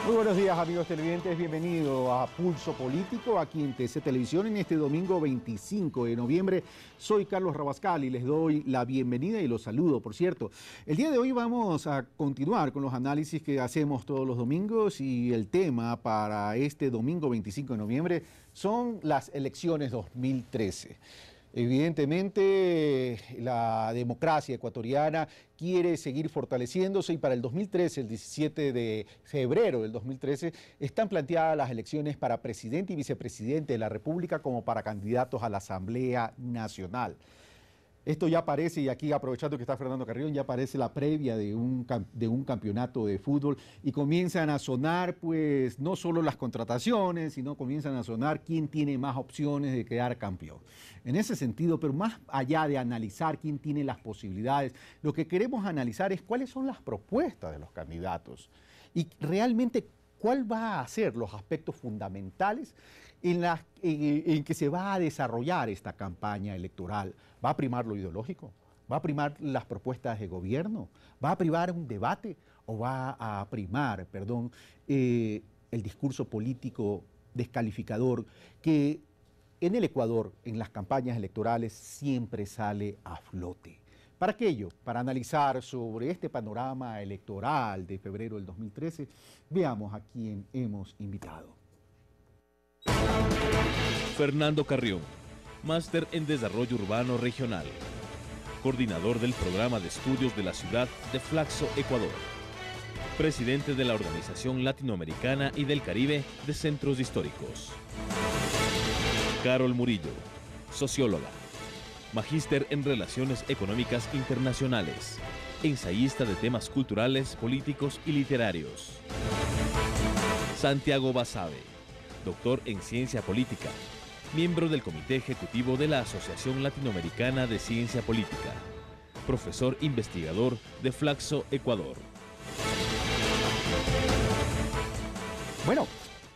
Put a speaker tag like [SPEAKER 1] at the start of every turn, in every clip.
[SPEAKER 1] Muy buenos días, amigos televidentes, bienvenido a Pulso Político aquí en TC Televisión en este domingo 25 de noviembre. Soy Carlos Rabascal y les doy la bienvenida y los saludo, por cierto. El día de hoy vamos a continuar con los análisis que hacemos todos los domingos y el tema para este domingo 25 de noviembre son las elecciones 2013. Evidentemente, la democracia ecuatoriana quiere seguir fortaleciéndose y para el 2013, el 17 de febrero del 2013, están planteadas las elecciones para presidente y vicepresidente de la República como para candidatos a la Asamblea Nacional. Esto ya parece, y aquí aprovechando que está Fernando Carrión, ya parece la previa de un campeonato de fútbol y comienzan a sonar pues no solo las contrataciones, sino comienzan a sonar quién tiene más opciones de quedar campeón. En ese sentido, pero más allá de analizar quién tiene las posibilidades, lo que queremos analizar es cuáles son las propuestas de los candidatos y realmente cuál va a ser los aspectos fundamentales en que se va a desarrollar esta campaña electoral. ¿Va a primar lo ideológico? ¿Va a primar las propuestas de gobierno? ¿Va a primar un debate? ¿O va a primar, el discurso político descalificador que en el Ecuador, en las campañas electorales, siempre sale a flote? Para aquello, para analizar sobre este panorama electoral de febrero del 2013, veamos a quién hemos invitado.
[SPEAKER 2] Fernando Carrión, máster en Desarrollo Urbano Regional, coordinador del Programa de Estudios de la Ciudad de Flaxo, Ecuador, presidente de la Organización Latinoamericana y del Caribe de Centros Históricos. Carol Murillo, socióloga, magíster en Relaciones Económicas Internacionales, ensayista de temas culturales, políticos y literarios. Santiago Basabe, doctor en Ciencia Política, miembro del Comité Ejecutivo de la Asociación Latinoamericana de Ciencia Política, profesor investigador de Flaxo, Ecuador.
[SPEAKER 1] Bueno,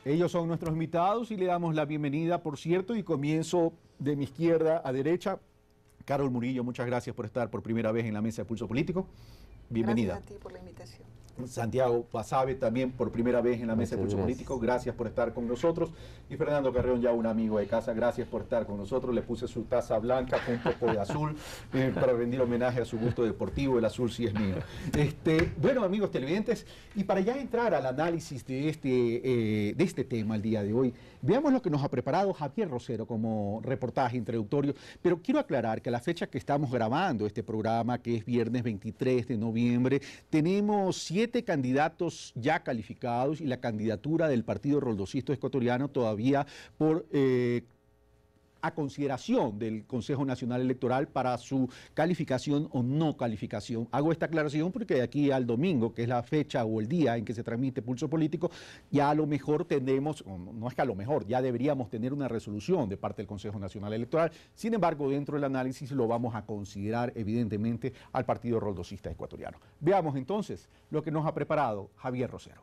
[SPEAKER 1] ellos son nuestros invitados y le damos la bienvenida, por cierto, y comienzo de mi izquierda a derecha. Carol Murillo, muchas gracias por estar por primera vez en la mesa de Pulso Político. Bienvenida.
[SPEAKER 3] Gracias a ti por la invitación.
[SPEAKER 1] Santiago Basabe, también por primera vez en la mesa de Pulso Político, gracias por estar con nosotros. Y Fernando Carrión, ya un amigo de casa, gracias por estar con nosotros. Le puse su taza blanca con un poco de azul para rendir homenaje a su gusto deportivo. El azul sí es mío. Bueno, amigos televidentes, y para ya entrar al análisis de este tema el día de hoy, veamos lo que nos ha preparado Javier Rosero como reportaje introductorio. Pero quiero aclarar que a la fecha que estamos grabando este programa, que es viernes 23 de noviembre, tenemos 7 candidatos ya calificados y la candidatura del Partido Roldosista Ecuatoriano todavía a consideración del Consejo Nacional Electoral para su calificación o no calificación. Hago esta aclaración porque de aquí al domingo, que es la fecha o el día en que se transmite Pulso Político, ya a lo mejor tendremos, no es que a lo mejor, ya deberíamos tener una resolución de parte del Consejo Nacional Electoral. Sin embargo, dentro del análisis lo vamos a considerar evidentemente al Partido Roldosista Ecuatoriano. Veamos entonces lo que nos ha preparado Javier Rosero.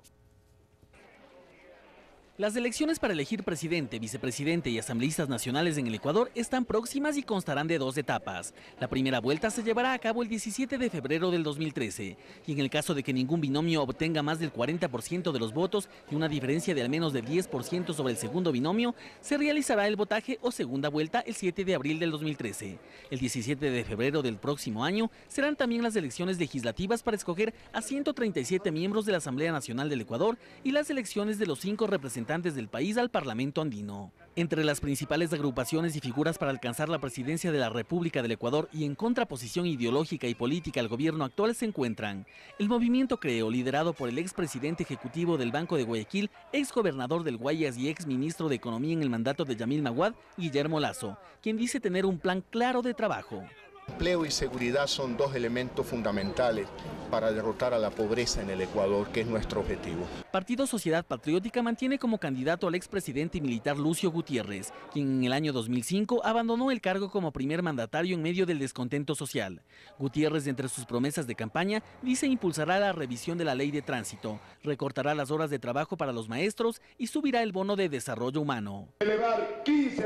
[SPEAKER 4] Las elecciones para elegir presidente, vicepresidente y asambleístas nacionales en el Ecuador están próximas y constarán de 2 etapas. La primera vuelta se llevará a cabo el 17 de febrero del 2013 y en el caso de que ningún binomio obtenga más del 40% de los votos y una diferencia de al menos de 10% sobre el segundo binomio, se realizará el votaje o segunda vuelta el 7 de abril del 2013. El 17 de febrero del próximo año serán también las elecciones legislativas para escoger a 137 miembros de la Asamblea Nacional del Ecuador y las elecciones de los 5 representantes del país al Parlamento andino. Entre las principales agrupaciones y figuras para alcanzar la presidencia de la República del Ecuador y en contraposición ideológica y política al gobierno actual se encuentran el Movimiento Creo, liderado por el expresidente ejecutivo del Banco de Guayaquil, exgobernador del Guayas y exministro de Economía en el mandato de Yamil Maguad, Guillermo Lasso, quien dice tener un plan claro de trabajo.
[SPEAKER 5] Empleo y seguridad son 2 elementos fundamentales para derrotar a la pobreza en el Ecuador, que es nuestro objetivo.
[SPEAKER 4] Partido Sociedad Patriótica mantiene como candidato al expresidente militar Lucio Gutiérrez, quien en el año 2005 abandonó el cargo como primer mandatario en medio del descontento social. Gutiérrez, entre sus promesas de campaña, dice impulsará la revisión de la ley de tránsito, recortará las horas de trabajo para los maestros y subirá el bono de desarrollo humano.
[SPEAKER 6] Elevar $15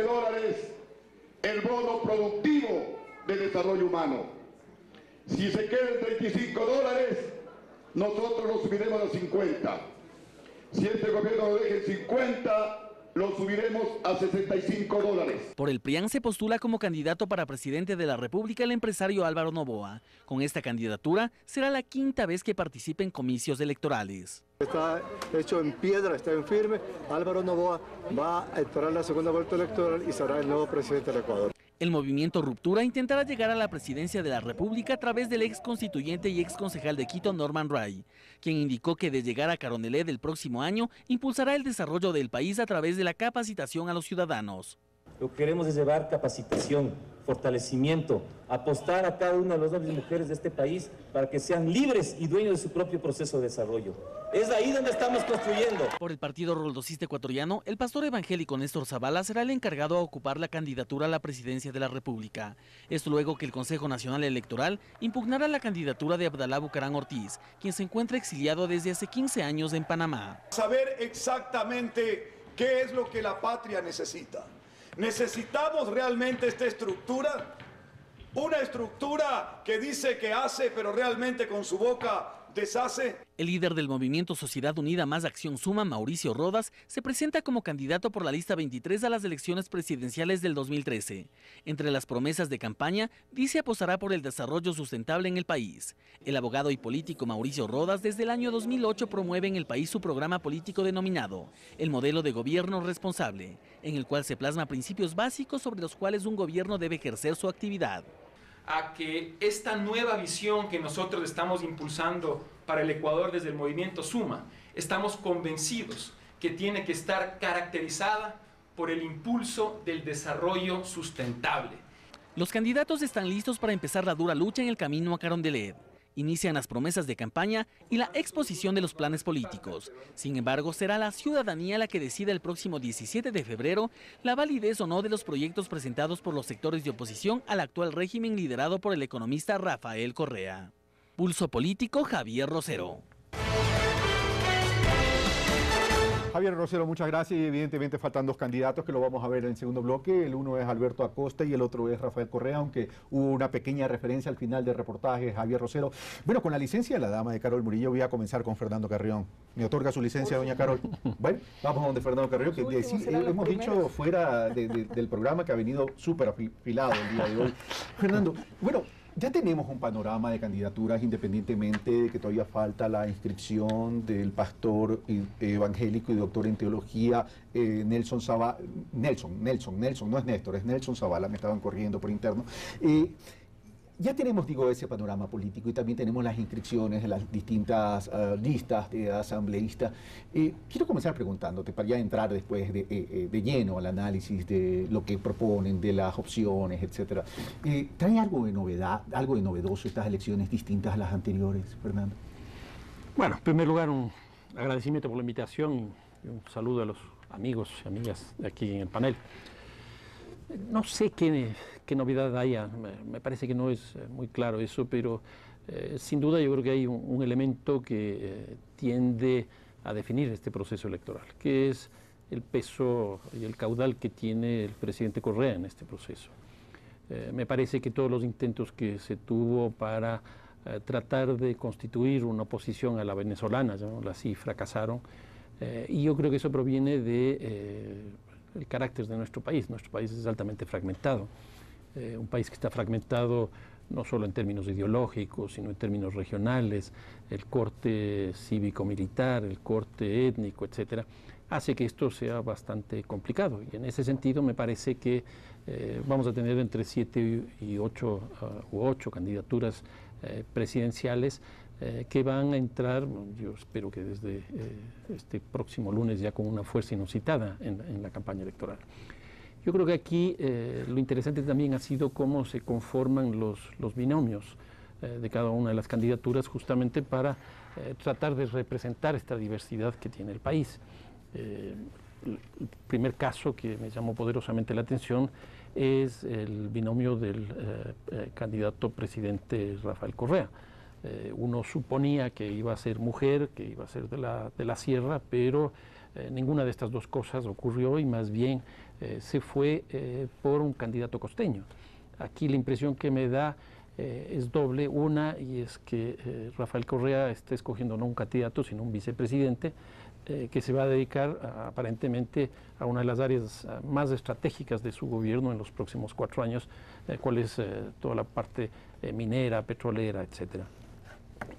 [SPEAKER 6] el bono productivo de desarrollo humano. Si se queda en $35, nosotros lo subiremos a 50. Si este gobierno lo deja en 50, lo subiremos a $65.
[SPEAKER 4] Por el PRIAN se postula como candidato para presidente de la República el empresario Álvaro Noboa. Con esta candidatura será la quinta vez que participe en comicios electorales.
[SPEAKER 3] Está hecho en piedra, está en firme. Álvaro Noboa va a esperar la segunda vuelta electoral y será el nuevo presidente del Ecuador.
[SPEAKER 4] El movimiento Ruptura intentará llegar a la presidencia de la República a través del ex constituyente y ex concejal de Quito, Norman Ray, quien indicó que de llegar a Carondelet del próximo año, impulsará el desarrollo del país a través de la capacitación a los ciudadanos.
[SPEAKER 7] Lo que queremos es llevar capacitación, fortalecimiento, apostar a cada una de los hombres y mujeres de este país para que sean libres y dueños de su propio proceso de desarrollo. Es ahí donde estamos construyendo.
[SPEAKER 4] Por el Partido Roldosista Ecuatoriano, el pastor evangélico Néstor Zavala será el encargado a ocupar la candidatura a la presidencia de la República. Esto luego que el Consejo Nacional Electoral impugnara la candidatura de Abdalá Bucarán Ortiz, quien se encuentra exiliado desde hace 15 años en Panamá.
[SPEAKER 8] Saber exactamente qué es lo que la patria necesita. ¿Necesitamos realmente esta estructura? Una estructura que dice que hace, pero realmente con su boca deshace.
[SPEAKER 4] El líder del movimiento Sociedad Unida Más Acción Suma, Mauricio Rodas, se presenta como candidato por la lista 23 a las elecciones presidenciales del 2013. Entre las promesas de campaña, dice apostará por el desarrollo sustentable en el país. El abogado y político Mauricio Rodas desde el año 2008 promueve en el país su programa político denominado El Modelo de Gobierno Responsable, en el cual se plasma principios básicos sobre los cuales un gobierno debe ejercer su actividad.
[SPEAKER 9] A que esta nueva visión que nosotros estamos impulsando para el Ecuador desde el movimiento Suma, estamos convencidos que tiene que estar caracterizada por el impulso del desarrollo sustentable.
[SPEAKER 4] Los candidatos están listos para empezar la dura lucha en el camino a Carondelet. Inician las promesas de campaña y la exposición de los planes políticos. Sin embargo, será la ciudadanía la que decida el próximo 17 de febrero la validez o no de los proyectos presentados por los sectores de oposición al actual régimen liderado por el economista Rafael Correa. Pulso Político, Javier Rosero.
[SPEAKER 1] Javier Rosero, muchas gracias. Y evidentemente faltan dos candidatos que lo vamos a ver en el segundo bloque. El uno es Alberto Acosta y el otro es Rafael Correa, aunque hubo una pequeña referencia al final del reportaje, Javier Rosero. Bueno, con la licencia de la dama de Carol Murillo voy a comenzar con Fernando Carrión. ¿Me otorga su licencia, doña Carol? Bueno, vamos a donde Fernando Carrión, que hemos dicho fuera del programa que ha venido súper afilado el día de hoy. Fernando, bueno, ya tenemos un panorama de candidaturas independientemente de que todavía falta la inscripción del pastor evangélico y doctor en teología Nelson Zavala, Nelson, no es Néstor, es Nelson Zavala, me estaban corrigiendo por interno. Ya tenemos, digo, ese panorama político y también tenemos las inscripciones de las distintas listas de asambleístas. Quiero comenzar preguntándote, para ya entrar después de lleno al análisis de lo que proponen, de las opciones, etcétera. ¿Trae algo de novedad, algo de novedoso estas elecciones distintas a las anteriores, Fernando?
[SPEAKER 10] Bueno, en primer lugar, un agradecimiento por la invitación y un saludo a los amigos y amigas de aquí en el panel. No sé qué novedad haya, me parece que no es muy claro eso, pero sin duda yo creo que hay un elemento que tiende a definir este proceso electoral, que es el peso y el caudal que tiene el presidente Correa en este proceso. Me parece que todos los intentos que se tuvo para tratar de constituir una oposición a la venezolana, llamémosla así, fracasaron, y yo creo que eso proviene de el carácter de nuestro país. Nuestro país es altamente fragmentado, un país que está fragmentado no solo en términos ideológicos, sino en términos regionales, el corte cívico-militar, el corte étnico, etcétera, hace que esto sea bastante complicado. Y en ese sentido me parece que vamos a tener entre 7 y 8 u 8 candidaturas presidenciales que van a entrar, yo espero que desde este próximo lunes ya con una fuerza inusitada en la campaña electoral. Yo creo que aquí lo interesante también ha sido cómo se conforman los binomios de cada una de las candidaturas justamente para tratar de representar esta diversidad que tiene el país. El primer caso que me llamó poderosamente la atención es el binomio del candidato presidente Rafael Correa. Uno suponía que iba a ser mujer, que iba a ser de la sierra, pero ninguna de estas dos cosas ocurrió y más bien se fue por un candidato costeño. Aquí la impresión que me da es doble. Una, y es que Rafael Correa está escogiendo no un candidato, sino un vicepresidente, que se va a dedicar aparentemente a una de las áreas más estratégicas de su gobierno en los próximos 4 años, cuál es toda la parte minera, petrolera, etcétera.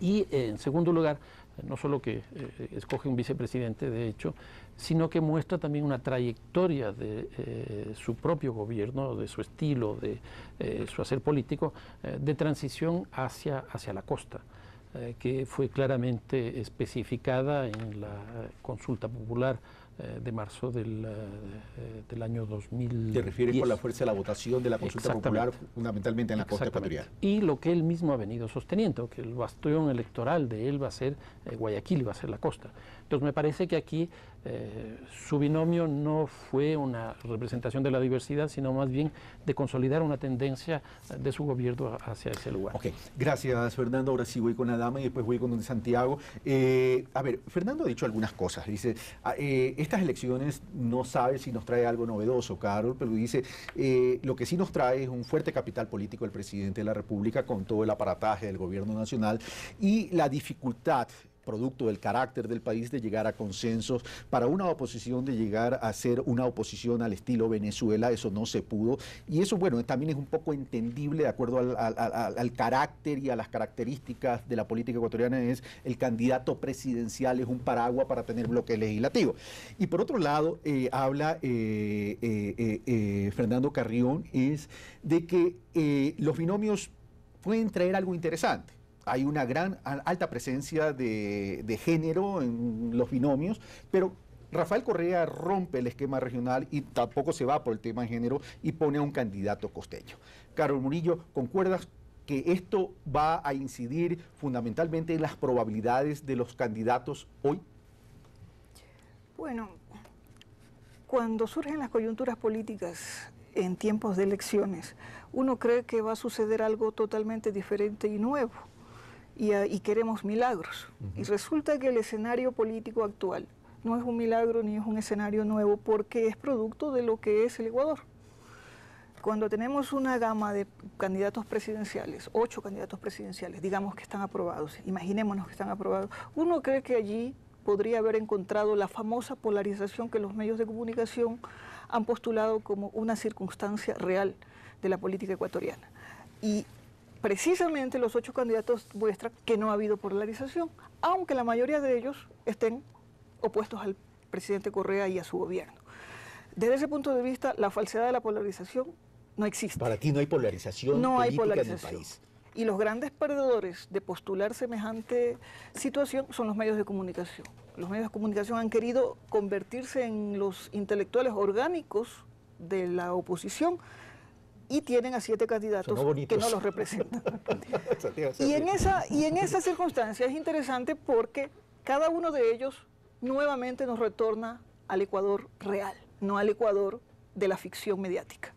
[SPEAKER 10] Y en segundo lugar, no solo que escoge un vicepresidente, de hecho, sino que muestra también una trayectoria de su propio gobierno, de su estilo, de su hacer político, de transición hacia la costa, que fue claramente especificada en la consulta popular de marzo del año 2010.
[SPEAKER 1] ¿Te refieres por la fuerza de la votación de la consulta popular, fundamentalmente en la costa ecuatoriana?
[SPEAKER 10] Y lo que él mismo ha venido sosteniendo, que el bastión electoral de él va a ser Guayaquil, va a ser la costa. Entonces me parece que aquí su binomio no fue una representación de la diversidad, sino más bien de consolidar una tendencia de su gobierno hacia ese lugar.
[SPEAKER 1] Ok, gracias Fernando. Ahora sí voy con la dama y después voy con don Santiago. A ver, Fernando ha dicho algunas cosas. Dice, estas elecciones no sabe si nos trae algo novedoso, Carol, pero dice, lo que sí nos trae es un fuerte capital político del presidente de la República con todo el aparataje del gobierno nacional y la dificultad producto del carácter del país de llegar a consensos para una oposición, de llegar a ser una oposición al estilo Venezuela. Eso no se pudo y eso, bueno, también es un poco entendible de acuerdo al carácter y a las características de la política ecuatoriana. Es el candidato presidencial, es un paraguas para tener bloque legislativo. Y por otro lado, habla Fernando Carrión, es de que los binomios pueden traer algo interesante. Hay una alta presencia de género en los binomios, pero Rafael Correa rompe el esquema regional y tampoco se va por el tema de género y pone a un candidato costeño. Carol Murillo, ¿concuerdas que esto va a incidir fundamentalmente en las probabilidades de los candidatos hoy?
[SPEAKER 11] Bueno, cuando surgen las coyunturas políticas en tiempos de elecciones, uno cree que va a suceder algo totalmente diferente y nuevo. Y queremos milagros. Y resulta que el escenario político actual no es un milagro ni es un escenario nuevo, porque es producto de lo que es el Ecuador. Cuando tenemos una gama de candidatos presidenciales, 8 candidatos presidenciales, digamos que están aprobados, imaginémonos que están aprobados, uno cree que allí podría haber encontrado la famosa polarización que los medios de comunicación han postulado como una circunstancia real de la política ecuatoriana. Y precisamente los 8 candidatos muestran que no ha habido polarización, aunque la mayoría de ellos estén opuestos al presidente Correa y a su gobierno. Desde ese punto de vista, la falsedad de la polarización no existe.
[SPEAKER 1] Para ti no hay polarización política en el país.
[SPEAKER 11] Y los grandes perdedores de postular semejante situación son los medios de comunicación. Los medios de comunicación han querido convertirse en los intelectuales orgánicos de la oposición, y tienen a 7 candidatos que no los representan. y en esa circunstancia es interesante porque cada uno de ellos nuevamente nos retorna al Ecuador real, no al Ecuador de la ficción mediática.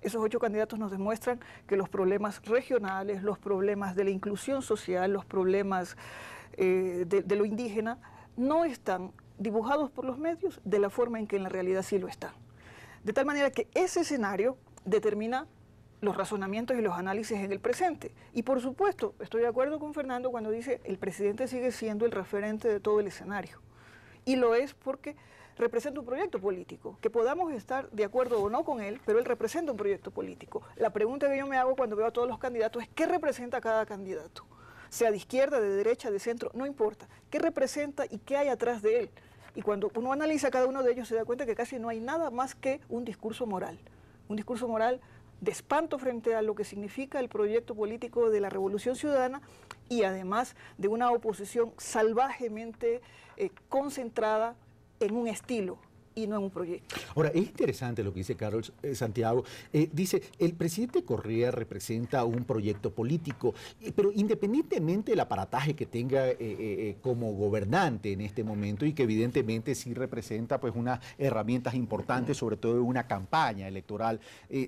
[SPEAKER 11] Esos 8 candidatos nos demuestran que los problemas regionales, los problemas de la inclusión social, los problemas de lo indígena, no están dibujados por los medios de la forma en que en la realidad sí lo están. De tal manera que ese escenario determina los razonamientos y los análisis en el presente. Y por supuesto, estoy de acuerdo con Fernando cuando dice el presidente sigue siendo el referente de todo el escenario. Y lo es porque representa un proyecto político, que podamos estar de acuerdo o no con él, pero él representa un proyecto político. La pregunta que yo me hago cuando veo a todos los candidatos es ¿qué representa cada candidato? Sea de izquierda, de derecha, de centro, no importa. ¿Qué representa y qué hay atrás de él? Y cuando uno analiza cada uno de ellos se da cuenta que casi no hay nada más que un discurso moral. Un discurso moral de espanto frente a lo que significa el proyecto político de la Revolución Ciudadana y además de una oposición salvajemente concentrada en un estilo y no en un proyecto.
[SPEAKER 1] Ahora, es interesante lo que dice Carlos Santiago. Dice, el presidente Correa representa un proyecto político, pero independientemente del aparataje que tenga como gobernante en este momento y que evidentemente sí representa pues unas herramientas importantes, sobre todo en una campaña electoral,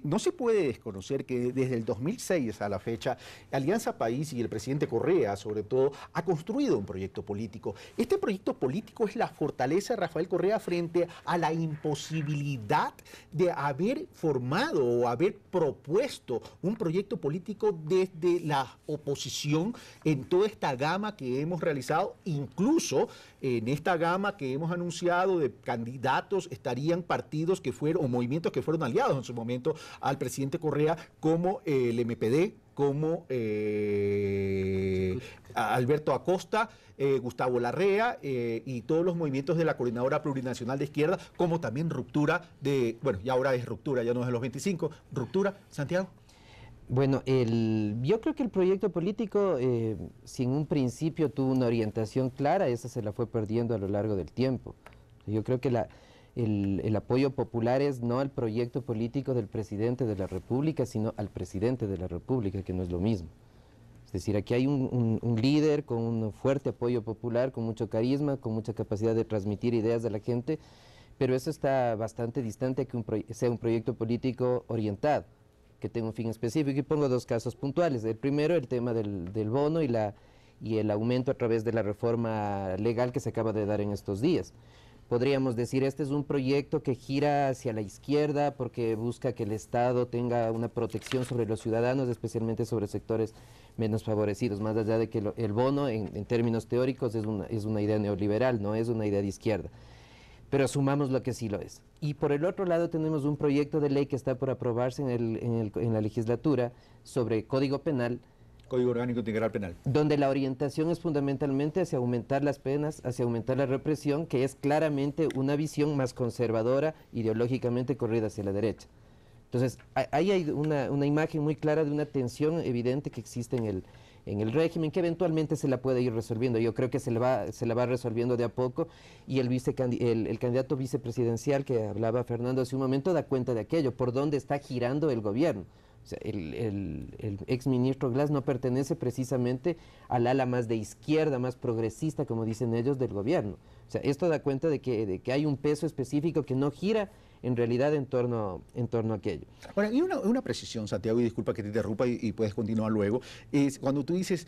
[SPEAKER 1] no se puede desconocer que desde el 2006 a la fecha, Alianza País y el presidente Correa, sobre todo, ha construido un proyecto político. Este proyecto político es la fortaleza de Rafael Correa frente a la imposibilidad de haber formado o haber propuesto un proyecto político desde la oposición en toda esta gama que hemos realizado, incluso en esta gama que hemos anunciado de candidatos estarían partidos que fueron o movimientos que fueron aliados en su momento al presidente Correa, como el MPD, como Alberto Acosta, Gustavo Larrea y todos los movimientos de la Coordinadora Plurinacional de Izquierda, como también Ruptura de, bueno, ya ahora es Ruptura, ya no es de los 25, Ruptura, Santiago.
[SPEAKER 12] Bueno, yo creo que el proyecto político, si en un principio tuvo una orientación clara, esa se la fue perdiendo a lo largo del tiempo. Yo creo que el apoyo popular es no al proyecto político del presidente de la República, sino al presidente de la República, que no es lo mismo. Es decir, aquí hay un líder con un fuerte apoyo popular, con mucho carisma, con mucha capacidad de transmitir ideas a la gente, pero eso está bastante distante a que sea un proyecto político orientado, que tenga un fin específico. Y pongo dos casos puntuales. El primero, el tema del bono y el aumento a través de la reforma legal que se acaba de dar en estos días. Podríamos decir, este es un proyecto que gira hacia la izquierda porque busca que el Estado tenga una protección sobre los ciudadanos, especialmente sobre sectores menos favorecidos, más allá de que el bono, en términos teóricos, es una idea neoliberal, no es una idea de izquierda. Pero asumamos lo que sí lo es. Y por el otro lado tenemos un proyecto de ley que está por aprobarse en la legislatura sobre Código Penal,
[SPEAKER 1] Código Orgánico Integral Penal,
[SPEAKER 12] donde la orientación es fundamentalmente hacia aumentar las penas, hacia aumentar la represión, que es claramente una visión más conservadora, ideológicamente corrida hacia la derecha. Entonces, ahí hay una imagen muy clara de una tensión evidente que existe en el régimen, que eventualmente se la puede ir resolviendo. Yo creo que se la va resolviendo de a poco, y el candidato vicepresidencial que hablaba Fernando hace un momento da cuenta de aquello, por dónde está girando el gobierno. O sea, el exministro Glass no pertenece precisamente al ala más de izquierda, más progresista, como dicen ellos, del gobierno. O sea, esto da cuenta de que hay un peso específico que no gira en realidad en torno a aquello.
[SPEAKER 1] Ahora, y una precisión, Santiago, y disculpa que te interrumpa y puedes continuar luego, es cuando tú dices,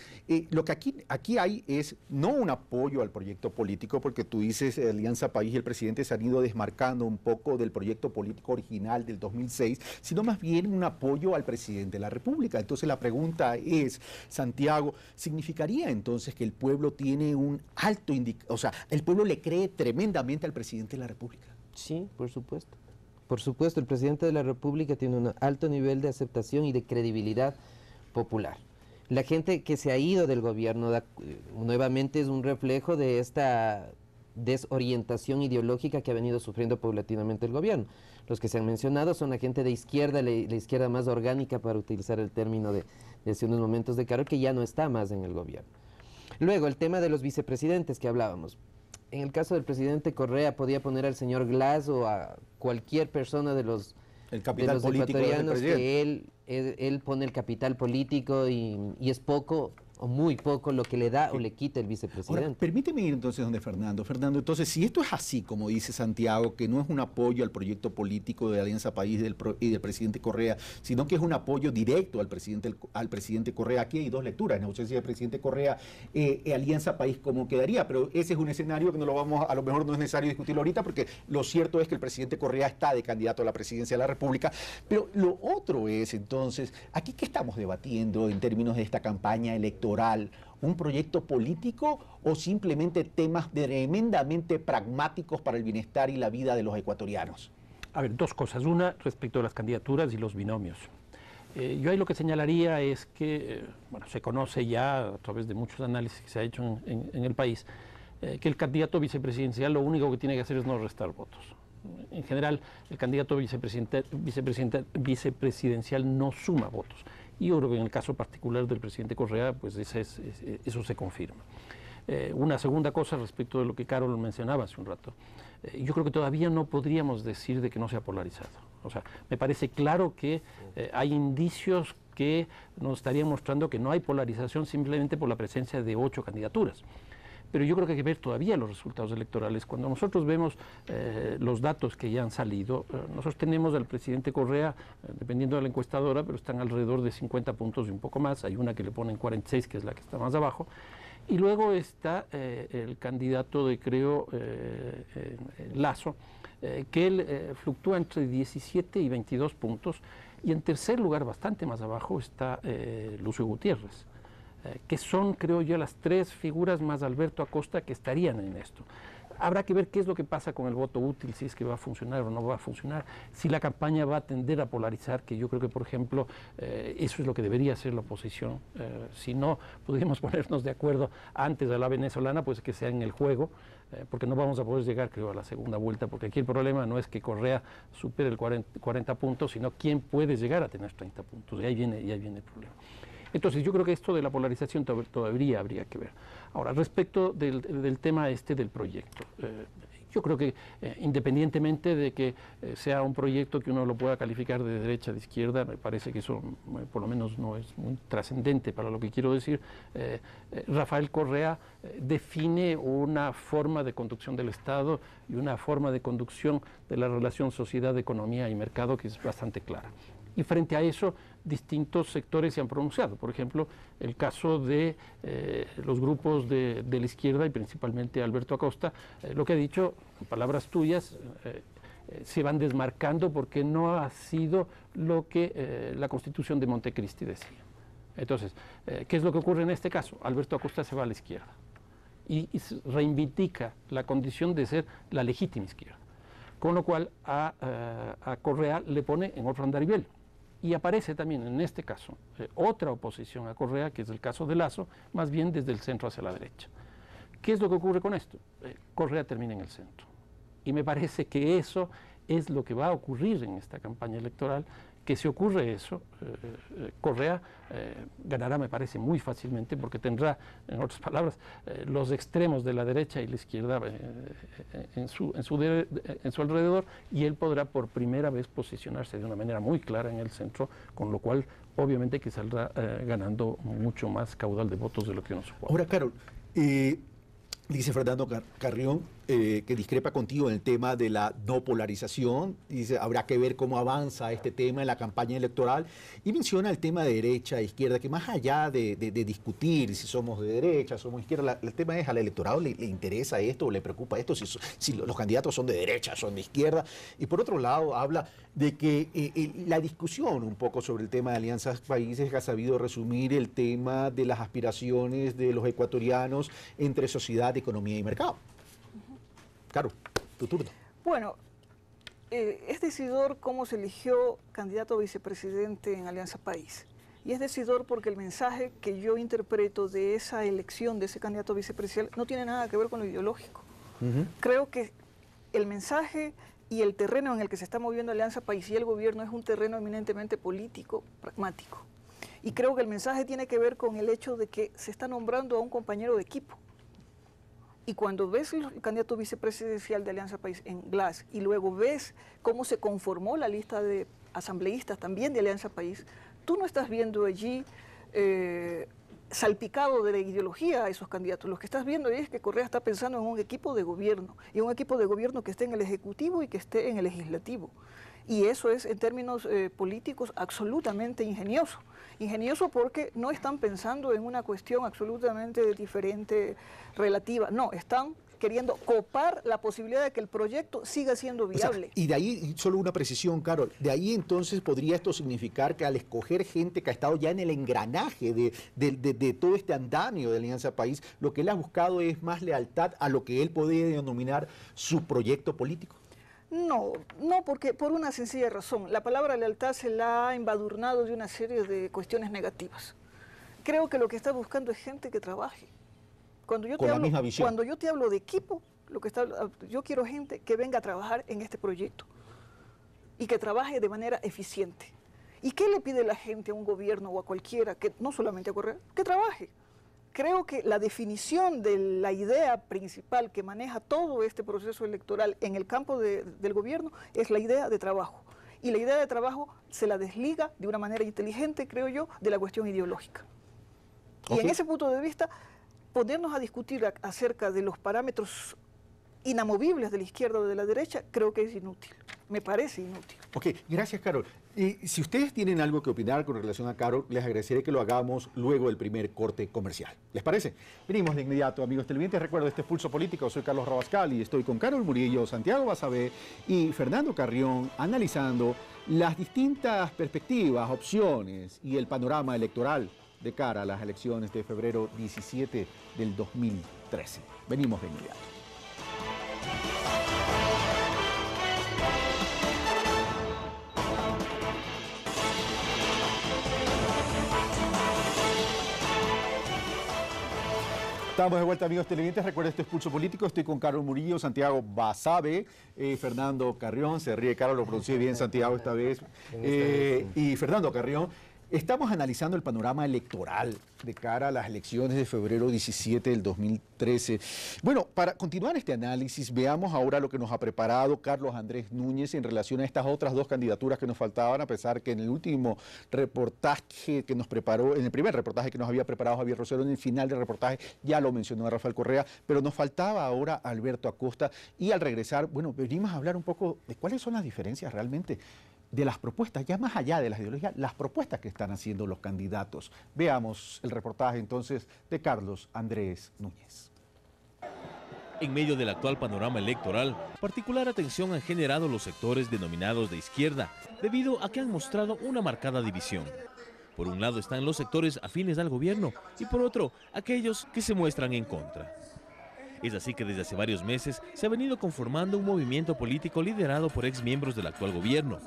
[SPEAKER 1] lo que aquí hay es no un apoyo al proyecto político, porque tú dices, Alianza País y el presidente se han ido desmarcando un poco del proyecto político original del 2006, sino más bien un apoyo al presidente de la República. Entonces la pregunta es, Santiago, ¿significaría entonces que el pueblo tiene un alto o sea, el pueblo le cree tremendamente al presidente de la República?
[SPEAKER 12] Sí, por supuesto. Por supuesto, el presidente de la República tiene un alto nivel de aceptación y de credibilidad popular. La gente que se ha ido del gobierno nuevamente es un reflejo de esta desorientación ideológica que ha venido sufriendo paulatinamente el gobierno. Los que se han mencionado son la gente de izquierda, la izquierda más orgánica, para utilizar el término de hace unos momentos de Carol, que ya no está más en el gobierno. Luego, el tema de los vicepresidentes que hablábamos. En el caso del presidente Correa podía poner al señor Glass o a cualquier persona de los ecuatorianos que él pone el capital político y es poco o muy poco lo que le da o le quita el vicepresidente.
[SPEAKER 1] Ahora, permíteme ir entonces donde Fernando. Fernando, entonces, si esto es así, como dice Santiago, que no es un apoyo al proyecto político de Alianza País y del presidente Correa, sino que es un apoyo directo al presidente Correa, aquí hay dos lecturas, no sé si el presidente Correa, Alianza País, ¿cómo quedaría? Pero ese es un escenario que no lo vamos, a lo mejor no es necesario discutirlo ahorita, porque lo cierto es que el presidente Correa está de candidato a la presidencia de la República. Pero lo otro es, entonces, aquí ¿qué estamos debatiendo en términos de esta campaña electoral? ¿Un proyecto político o simplemente temas tremendamente pragmáticos para el bienestar y la vida de los ecuatorianos?
[SPEAKER 10] A ver, dos cosas. Una, respecto a las candidaturas y los binomios. Yo ahí lo que señalaría es que, bueno, se conoce ya a través de muchos análisis que se ha hecho en el país, que el candidato vicepresidencial lo único que tiene que hacer es no restar votos. En general, el candidato vicepresidencial no suma votos. Y yo creo que en el caso particular del presidente Correa, pues eso se confirma. Una segunda cosa respecto de lo que Carol mencionaba hace un rato. Yo creo que todavía no podríamos decir de que no se ha polarizado. O sea, me parece claro que hay indicios que nos estarían mostrando que no hay polarización simplemente por la presencia de 8 candidaturas. Pero yo creo que hay que ver todavía los resultados electorales. Cuando nosotros vemos los datos que ya han salido, nosotros tenemos al presidente Correa, dependiendo de la encuestadora, pero están alrededor de 50 puntos y un poco más. Hay una que le ponen 46, que es la que está más abajo. Y luego está el candidato de, creo, Lasso, que él fluctúa entre 17 y 22 puntos. Y en tercer lugar, bastante más abajo, está Lucio Gutiérrez, que son, creo yo, las tres figuras más Alberto Acosta que estarían en esto. Habrá que ver qué es lo que pasa con el voto útil, si es que va a funcionar o no va a funcionar, si la campaña va a tender a polarizar, que yo creo que, por ejemplo, eso es lo que debería hacer la oposición. Si no podríamos ponernos de acuerdo antes de la venezolana, pues que sea en el juego, porque no vamos a poder llegar, creo, a la segunda vuelta, porque aquí el problema no es que Correa supere el 40 puntos, sino quién puede llegar a tener 30 puntos, y ahí viene el problema. Entonces, yo creo que esto de la polarización todavía habría que ver. Ahora, respecto del tema del proyecto, yo creo que independientemente de que sea un proyecto que uno lo pueda calificar de derecha, de izquierda, me parece que eso por lo menos no es muy trascendente para lo que quiero decir. Rafael Correa define una forma de conducción del Estado y una forma de conducción de la relación sociedad, economía y mercado que es bastante clara. Y frente a eso, distintos sectores se han pronunciado. Por ejemplo, el caso de los grupos de la izquierda y principalmente Alberto Acosta, lo que ha dicho, en palabras tuyas, se van desmarcando porque no ha sido lo que la Constitución de Montecristi decía. Entonces, ¿qué es lo que ocurre en este caso? Alberto Acosta se va a la izquierda y reivindica la condición de ser la legítima izquierda, con lo cual a Correa le pone en otro andarivel. Y aparece también en este caso otra oposición a Correa, que es el caso de Lasso, más bien desde el centro hacia la derecha. ¿Qué es lo que ocurre con esto? Correa termina en el centro. Y me parece que eso es lo que va a ocurrir en esta campaña electoral, que si ocurre eso, Correa ganará, me parece, muy fácilmente, porque tendrá, en otras palabras, los extremos de la derecha y la izquierda en su alrededor, y él podrá por primera vez posicionarse de una manera muy clara en el centro, con lo cual obviamente que saldrá ganando mucho más caudal de votos de lo que uno supone.
[SPEAKER 1] Ahora, Carol, dice Fernando Carrión que discrepa contigo en el tema de la no polarización. Dice, habrá que ver cómo avanza este tema en la campaña electoral. Y menciona el tema de derecha e izquierda, que más allá de discutir si somos de derecha, somos de izquierda, el tema es al electorado le interesa esto, o le preocupa esto, si los candidatos son de derecha, son de izquierda. Y por otro lado, habla de que la discusión un poco sobre el tema de alianzas países ha sabido resumir el tema de las aspiraciones de los ecuatorianos entre sociedad, economía y mercado. Caro, tu turno.
[SPEAKER 11] Bueno, es decidor cómo se eligió candidato a vicepresidente en Alianza País. Y es decidor porque el mensaje que yo interpreto de esa elección, de ese candidato a vicepresidente, no tiene nada que ver con lo ideológico. Creo que el mensaje y el terreno en el que se está moviendo Alianza País y el gobierno es un terreno eminentemente político, pragmático. Y creo que el mensaje tiene que ver con el hecho de que se está nombrando a un compañero de equipo. Y cuando ves el candidato vicepresidencial de Alianza País en Glass y luego ves cómo se conformó la lista de asambleístas también de Alianza País, tú no estás viendo allí salpicado de la ideología a esos candidatos. Lo que estás viendo es que Correa está pensando en un equipo de gobierno, y un equipo de gobierno que esté en el Ejecutivo y que esté en el Legislativo. Y eso es, en términos políticos, absolutamente ingenioso. Ingenioso porque no están pensando en una cuestión absolutamente diferente, relativa. No, están queriendo copar la posibilidad de que el proyecto siga siendo viable.
[SPEAKER 1] O sea, y de ahí, solo una precisión, Carol, de ahí entonces podría esto significar que al escoger gente que ha estado ya en el engranaje de todo este andamio de Alianza País, lo que él ha buscado es más lealtad a lo que él podría denominar su proyecto político.
[SPEAKER 11] No, porque por una sencilla razón. La palabra lealtad se la ha embadurnado de una serie de cuestiones negativas. Creo que lo que está buscando es gente que trabaje. Cuando yo te hablo de equipo, yo quiero gente que venga a trabajar en este proyecto y que trabaje de manera eficiente. ¿Y qué le pide la gente a un gobierno o a cualquiera, que no solamente a Correa, que trabaje? Creo que la definición de la idea principal que maneja todo este proceso electoral en el campo del gobierno es la idea de trabajo. Y la idea de trabajo se la desliga de una manera inteligente, creo yo, de la cuestión ideológica. Y en ese punto de vista, ponernos a discutir acerca de los parámetros inamovibles de la izquierda o de la derecha, creo que es inútil. Me parece inútil.
[SPEAKER 1] Ok, gracias, Carol. Si ustedes tienen algo que opinar con relación a Carol, les agradeceré que lo hagamos luego del primer corte comercial. ¿Les parece? Venimos de inmediato, amigos televidentes. Recuerdo, este es Pulso Político. Soy Carlos Rabascal y estoy con Carol Murillo, Santiago Basabe y Fernando Carrión analizando las distintas perspectivas, opciones y el panorama electoral de cara a las elecciones de febrero 17 del 2013. Venimos de inmediato. Estamos de vuelta, amigos televidentes. Recuerden, esto es Pulso Político. Estoy con Carol Murillo, Santiago Basabe, Fernando Carrión. Se ríe, Carol, lo pronuncié bien, Santiago, esta vez. Y Fernando Carrión. Estamos analizando el panorama electoral de cara a las elecciones de febrero 17 del 2013. Bueno, para continuar este análisis, veamos ahora lo que nos ha preparado Carlos Andrés Núñez en relación a estas otras dos candidaturas que nos faltaban, a pesar que en el último reportaje que nos preparó, en el primer reportaje que nos había preparado Javier Rosero, en el final del reportaje ya lo mencionó Rafael Correa, pero nos faltaba ahora Alberto Acosta. Y al regresar, bueno, venimos a hablar un poco de cuáles son las diferencias realmente de las propuestas, ya más allá de las ideologías, las propuestas que están haciendo los candidatos. Veamos el reportaje entonces de Carlos Andrés Núñez.
[SPEAKER 2] En medio del actual panorama electoral, particular atención han generado los sectores denominados de izquierda, debido a que han mostrado una marcada división. Por un lado están los sectores afines al gobierno y por otro, aquellos que se muestran en contra. Es así que desde hace varios meses se ha venido conformando un movimiento político liderado por exmiembros del actual gobierno,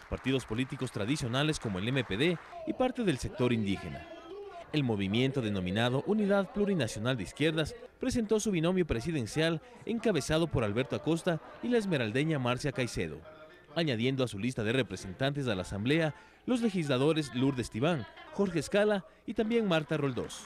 [SPEAKER 2] partidos políticos tradicionales como el MPD y parte del sector indígena. El movimiento denominado Unidad Plurinacional de Izquierdas presentó su binomio presidencial encabezado por Alberto Acosta y la esmeraldeña Marcia Caicedo, añadiendo a su lista de representantes a la Asamblea los legisladores Lourdes Tibán, Jorge Escala y también Marta Roldós.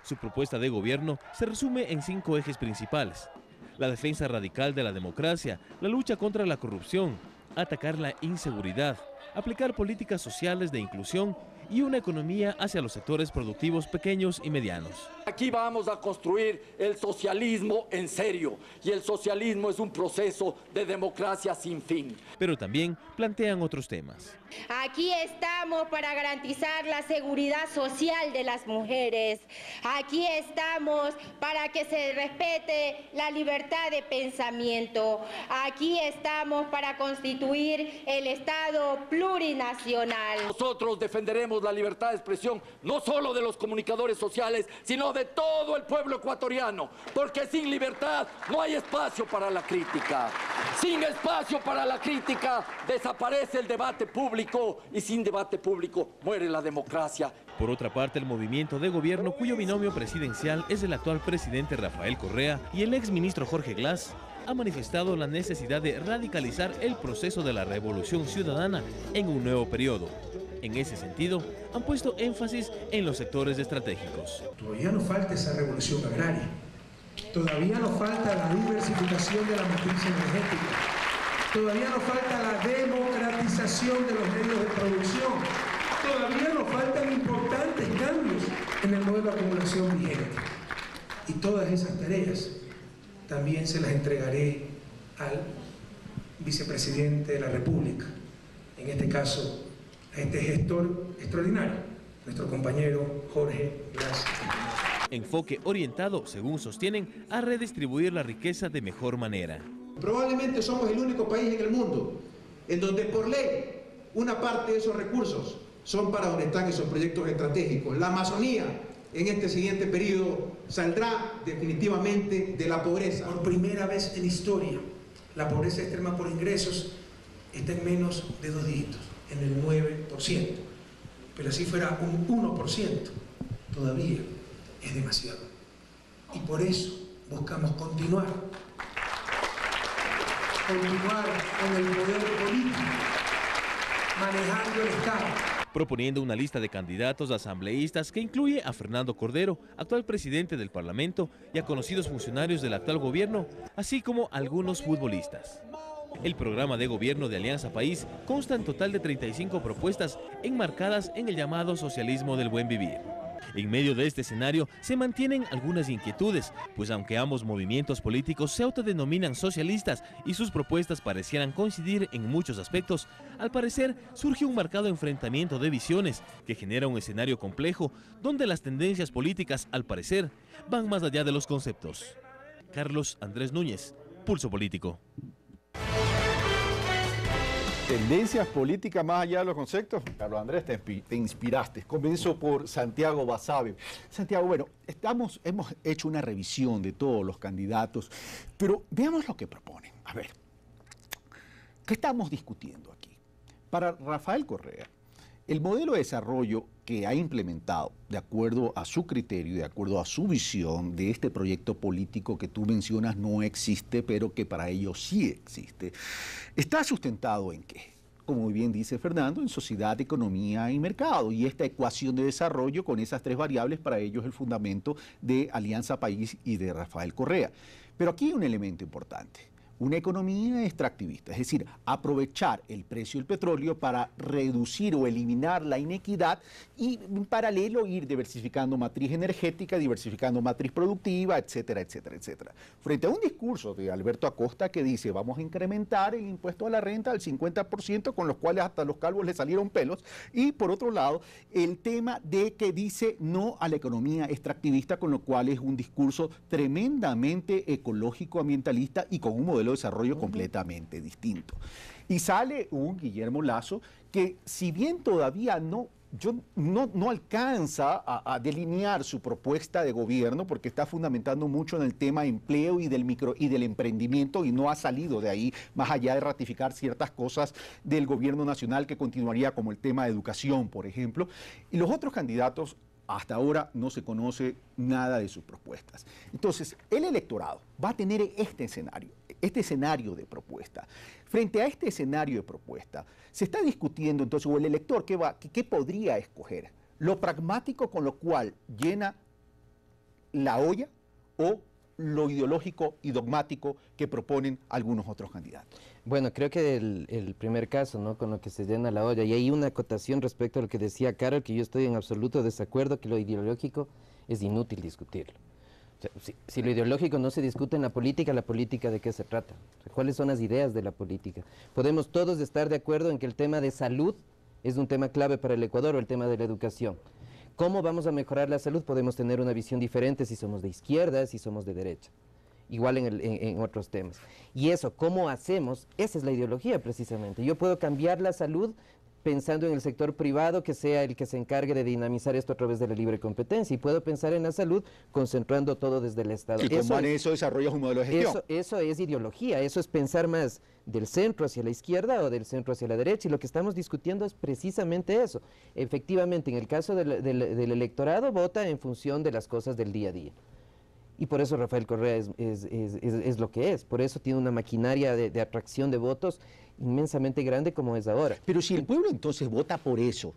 [SPEAKER 2] Su propuesta de gobierno se resume en 5 ejes principales: la defensa radical de la democracia, la lucha contra la corrupción, atacar la inseguridad, aplicar políticas sociales de inclusión y una economía hacia los sectores productivos pequeños y medianos.
[SPEAKER 13] Aquí vamos a construir el socialismo en serio, y el socialismo es un proceso de democracia sin fin.
[SPEAKER 2] Pero también plantean otros temas.
[SPEAKER 14] Aquí estamos para garantizar la seguridad social de las mujeres. Aquí estamos para que se respete la libertad de pensamiento. Aquí estamos para constituir el Estado plurinacional.
[SPEAKER 13] Nosotros defenderemos la libertad de expresión, no solo de los comunicadores sociales, sino de todo el pueblo ecuatoriano, porque sin libertad no hay espacio para la crítica. Sin espacio para la crítica desaparece el debate público, y sin debate público muere la democracia.
[SPEAKER 2] Por otra parte, el movimiento de gobierno, cuyo binomio presidencial es el actual presidente Rafael Correa y el exministro Jorge Glass, ha manifestado la necesidad de radicalizar el proceso de la revolución ciudadana en un nuevo periodo. En ese sentido, han puesto énfasis en los sectores estratégicos.
[SPEAKER 15] Todavía nos falta esa revolución agraria, todavía nos falta la diversificación de la matriz energética, todavía nos falta la democratización de los medios de producción, todavía nos faltan importantes cambios en el modelo de acumulación vigente. Y todas esas tareas también se las entregaré al vicepresidente de la República, en este caso a este gestor extraordinario, nuestro compañero Jorge Glass.
[SPEAKER 2] Enfoque orientado, según sostienen, a redistribuir la riqueza de mejor manera.
[SPEAKER 16] Probablemente somos el único país en el mundo en donde por ley una parte de esos recursos son para donde están esos proyectos estratégicos. La Amazonía en este siguiente periodo saldrá definitivamente de la pobreza.
[SPEAKER 15] Por primera vez en historia, la pobreza extrema por ingresos está en menos de 2 dígitos, en el 9%. Pero si fuera un 1%, todavía es demasiado. Y por eso buscamos continuar con el poder político, manejando el Estado.
[SPEAKER 2] Proponiendo una lista de candidatos asambleístas que incluye a Fernando Cordero, actual presidente del Parlamento, y a conocidos funcionarios del actual gobierno, así como algunos futbolistas. El programa de gobierno de Alianza País consta en total de 35 propuestas enmarcadas en el llamado socialismo del buen vivir. En medio de este escenario se mantienen algunas inquietudes, pues aunque ambos movimientos políticos se autodenominan socialistas y sus propuestas parecieran coincidir en muchos aspectos, al parecer surge un marcado enfrentamiento de visiones que genera un escenario complejo donde las tendencias políticas, al parecer, van más allá de los conceptos. Carlos Andrés Núñez, Pulso Político.
[SPEAKER 1] Tendencias políticas más allá de los conceptos. Carlos Andrés, te inspiraste. Comienzo por Santiago Basabe. Santiago, bueno, hemos hecho una revisión de todos los candidatos, pero veamos lo que proponen. A ver, ¿qué estamos discutiendo aquí? Para Rafael Correa, el modelo de desarrollo que ha implementado, de acuerdo a su criterio, de acuerdo a su visión de este proyecto político que tú mencionas, no existe, pero que para ellos sí existe, está sustentado ¿en qué? Como muy bien dice Fernando, en sociedad, economía y mercado. Y esta ecuación de desarrollo con esas tres variables para ellos es el fundamento de Alianza País y de Rafael Correa. Pero aquí hay un elemento importante. Una economía extractivista, es decir, aprovechar el precio del petróleo para reducir o eliminar la inequidad y en paralelo ir diversificando matriz energética, diversificando matriz productiva, etcétera, etcétera, etcétera. Frente a un discurso de Alberto Acosta que dice vamos a incrementar el impuesto a la renta al 50%, con los cuales hasta los calvos le salieron pelos, y por otro lado el tema de que dice no a la economía extractivista, con lo cual es un discurso tremendamente ecológico, ambientalista y con un modelo de desarrollo completamente distinto. Y sale un Guillermo Lasso que, si bien todavía no alcanza a delinear su propuesta de gobierno, porque está fundamentando mucho en el tema empleo y del emprendimiento, y no ha salido de ahí, más allá de ratificar ciertas cosas del gobierno nacional que continuaría, como el tema de educación, por ejemplo. Y los otros candidatos, hasta ahora no se conoce nada de sus propuestas. Entonces, el electorado va a tener este escenario de propuesta. Frente a este escenario de propuesta, se está discutiendo entonces, o el elector, ¿qué podría escoger? ¿Lo pragmático, con lo cual llena la olla, o lo ideológico y dogmático que proponen algunos otros candidatos?
[SPEAKER 12] Bueno, creo que el primer caso, ¿no?, con lo que se llena la olla, y hay una acotación respecto a lo que decía Carol, que yo estoy en absoluto desacuerdo, que lo ideológico es inútil discutirlo. O sea, si lo ideológico no se discute en la política ¿de qué se trata? O sea, ¿cuáles son las ideas de la política? Podemos todos estar de acuerdo en que el tema de salud es un tema clave para el Ecuador, o el tema de la educación. ¿Cómo vamos a mejorar la salud? Podemos tener una visión diferente si somos de izquierda, si somos de derecha. Igual en otros temas. Y eso, ¿cómo hacemos? Esa es la ideología, precisamente. Yo puedo cambiar la salud pensando en el sector privado, que sea el que se encargue de dinamizar esto a través de la libre competencia, y puedo pensar en la salud concentrando todo desde el Estado.
[SPEAKER 1] Y con eso desarrollas un modelo de gestión.
[SPEAKER 12] Eso es ideología, eso es pensar más del centro hacia la izquierda o del centro hacia la derecha, y lo que estamos discutiendo es precisamente eso. Efectivamente, en el caso del electorado, vota en función de las cosas del día a día. Y por eso Rafael Correa es lo que es, por eso tiene una maquinaria de atracción de votos inmensamente grande como es ahora.
[SPEAKER 1] Pero si el pueblo entonces vota por eso,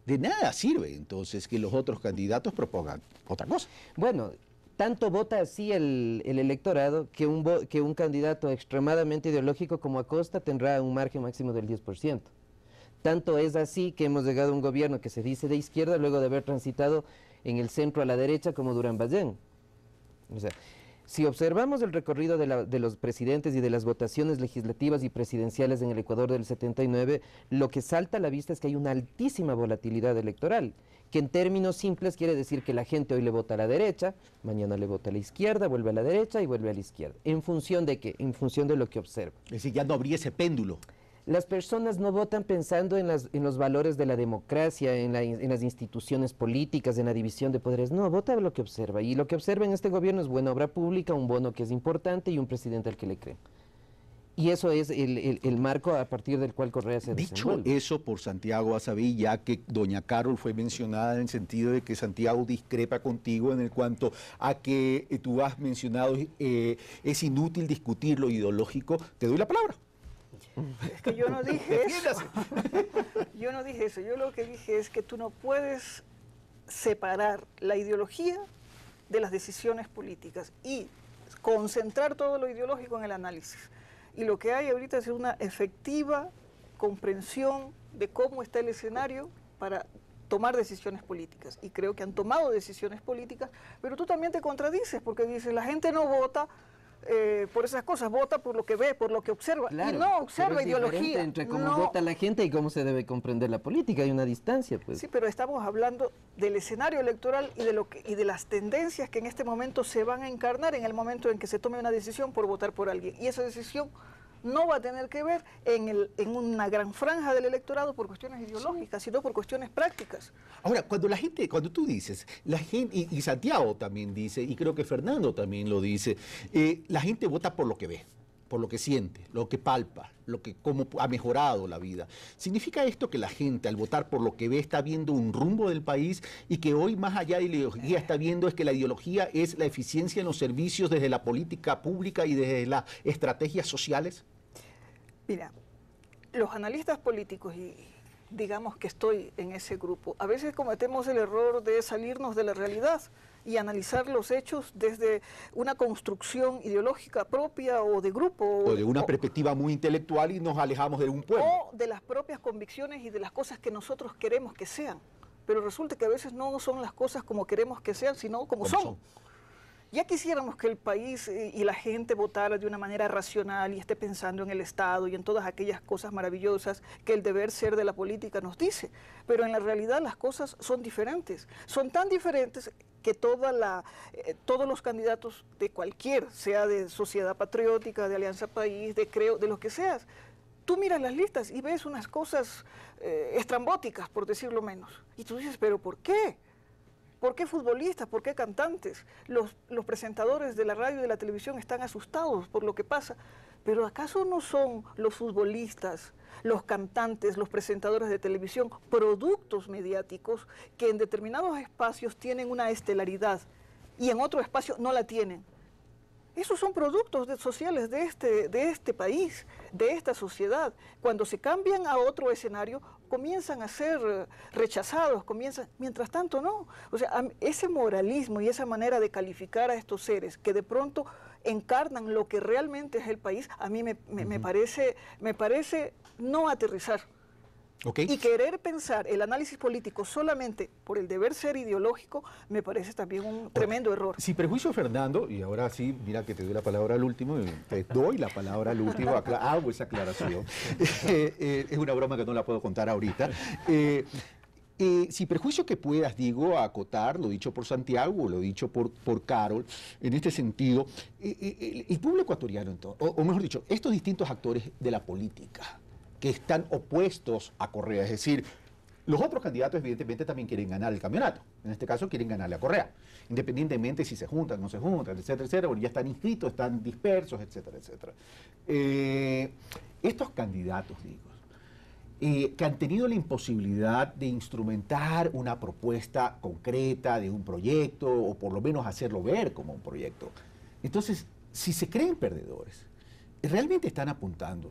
[SPEAKER 1] de nada sirve entonces que los otros candidatos propongan otra cosa.
[SPEAKER 12] Bueno, tanto vota así el electorado que un candidato extremadamente ideológico como Acosta tendrá un margen máximo del 10%. Tanto es así que hemos llegado a un gobierno que se dice de izquierda luego de haber transitado en el centro a la derecha como Durán Ballén. O sea, si observamos el recorrido de los presidentes y de las votaciones legislativas y presidenciales en el Ecuador del 79, lo que salta a la vista es que hay una altísima volatilidad electoral, que en términos simples quiere decir que la gente hoy le vota a la derecha, mañana le vota a la izquierda, vuelve a la derecha y vuelve a la izquierda. ¿En función de qué? En función de lo que observa.
[SPEAKER 1] Es decir, ya no habría ese péndulo.
[SPEAKER 12] Las personas no votan pensando en los valores de la democracia, en las instituciones políticas, en la división de poderes. No, vota lo que observa. Y lo que observa en este gobierno es buena obra pública, un bono que es importante y un presidente al que le creen. Y eso es el marco a partir del cual Correa se desenvuelve.
[SPEAKER 1] Dicho eso por Santiago Basabe, ya que doña Carol fue mencionada en el sentido de que Santiago discrepa contigo en el cuanto a que tú has mencionado es inútil discutir lo ideológico, te doy la palabra.
[SPEAKER 11] Es que yo no dije eso. Yo no dije eso. Yo lo que dije es que tú no puedes separar la ideología de las decisiones políticas y concentrar todo lo ideológico en el análisis. Y lo que hay ahorita es una efectiva comprensión de cómo está el escenario para tomar decisiones políticas. Y creo que han tomado decisiones políticas, pero tú también te contradices, porque dices, la gente no vota por esas cosas, vota por lo que ve, por lo que observa,
[SPEAKER 12] claro,
[SPEAKER 11] y no observa
[SPEAKER 12] es
[SPEAKER 11] ideología.
[SPEAKER 12] Entre cómo
[SPEAKER 11] no.
[SPEAKER 12] vota la gente y cómo se debe comprender la política, hay una distancia, pues.
[SPEAKER 11] Sí, pero estamos hablando del escenario electoral y de las tendencias que en este momento se van a encarnar en el momento en que se tome una decisión por votar por alguien. Y esa decisión no va a tener que ver en una gran franja del electorado por cuestiones ideológicas, sino por cuestiones prácticas.
[SPEAKER 1] Ahora, cuando tú dices, la gente, y Santiago también dice, y creo que Fernando también lo dice, la gente vota por lo que ve, por lo que siente, lo que palpa, cómo ha mejorado la vida. ¿Significa esto que la gente, al votar por lo que ve, está viendo un rumbo del país y que hoy, más allá de la ideología, está viendo es que la ideología es la eficiencia en los servicios desde la política pública y desde las estrategias sociales?
[SPEAKER 11] Mira, los analistas políticos, y digamos que estoy en ese grupo, a veces cometemos el error de salirnos de la realidad y analizar los hechos desde una construcción ideológica propia o de grupo.
[SPEAKER 1] O de una perspectiva muy intelectual y nos alejamos de un pueblo.
[SPEAKER 11] O de las propias convicciones y de las cosas que nosotros queremos que sean. Pero resulta que a veces no son las cosas como queremos que sean, sino como son. Ya quisiéramos que el país y la gente votara de una manera racional y esté pensando en el Estado y en todas aquellas cosas maravillosas que el deber ser de la política nos dice, pero en la realidad las cosas son diferentes. Son tan diferentes que todos los candidatos de cualquier, sea de Sociedad Patriótica, de Alianza País, de Creo, de lo que seas, tú miras las listas y ves unas cosas estrambóticas, por decirlo menos. Y tú dices, ¿pero por qué? ¿Por qué futbolistas? ¿Por qué cantantes? Los presentadores de la radio y de la televisión están asustados por lo que pasa. ¿Pero acaso no son los futbolistas, los cantantes, los presentadores de televisión productos mediáticos que en determinados espacios tienen una estelaridad y en otro espacio no la tienen? Esos son productos sociales de este país, de esta sociedad. Cuando se cambian a otro escenario, comienzan a ser rechazados, mientras tanto no. O sea, ese moralismo y esa manera de calificar a estos seres que de pronto encarnan lo que realmente es el país, a mí me parece no aterrizar.
[SPEAKER 1] Okay.
[SPEAKER 11] Y querer pensar el análisis político solamente por el deber ser ideológico me parece también un tremendo error.
[SPEAKER 1] Si prejuicio, Fernando, y ahora sí, mira que te doy la palabra al último, te doy la palabra al último, hago esa aclaración. Es una broma que no la puedo contar ahorita. Si prejuicio que puedas, digo, acotar, lo dicho por Santiago, lo dicho por Carol, en este sentido, el pueblo ecuatoriano, o mejor dicho, estos distintos actores de la política, que están opuestos a Correa, es decir, los otros candidatos evidentemente también quieren ganar el campeonato, en este caso quieren ganarle a Correa, independientemente si se juntan, no se juntan, etcétera, etcétera, porque ya están inscritos, están dispersos, etcétera, etcétera. Estos candidatos, digo, que han tenido la imposibilidad de instrumentar una propuesta concreta de un proyecto, o por lo menos hacerlo ver como un proyecto. Entonces, si se creen perdedores, realmente están apuntando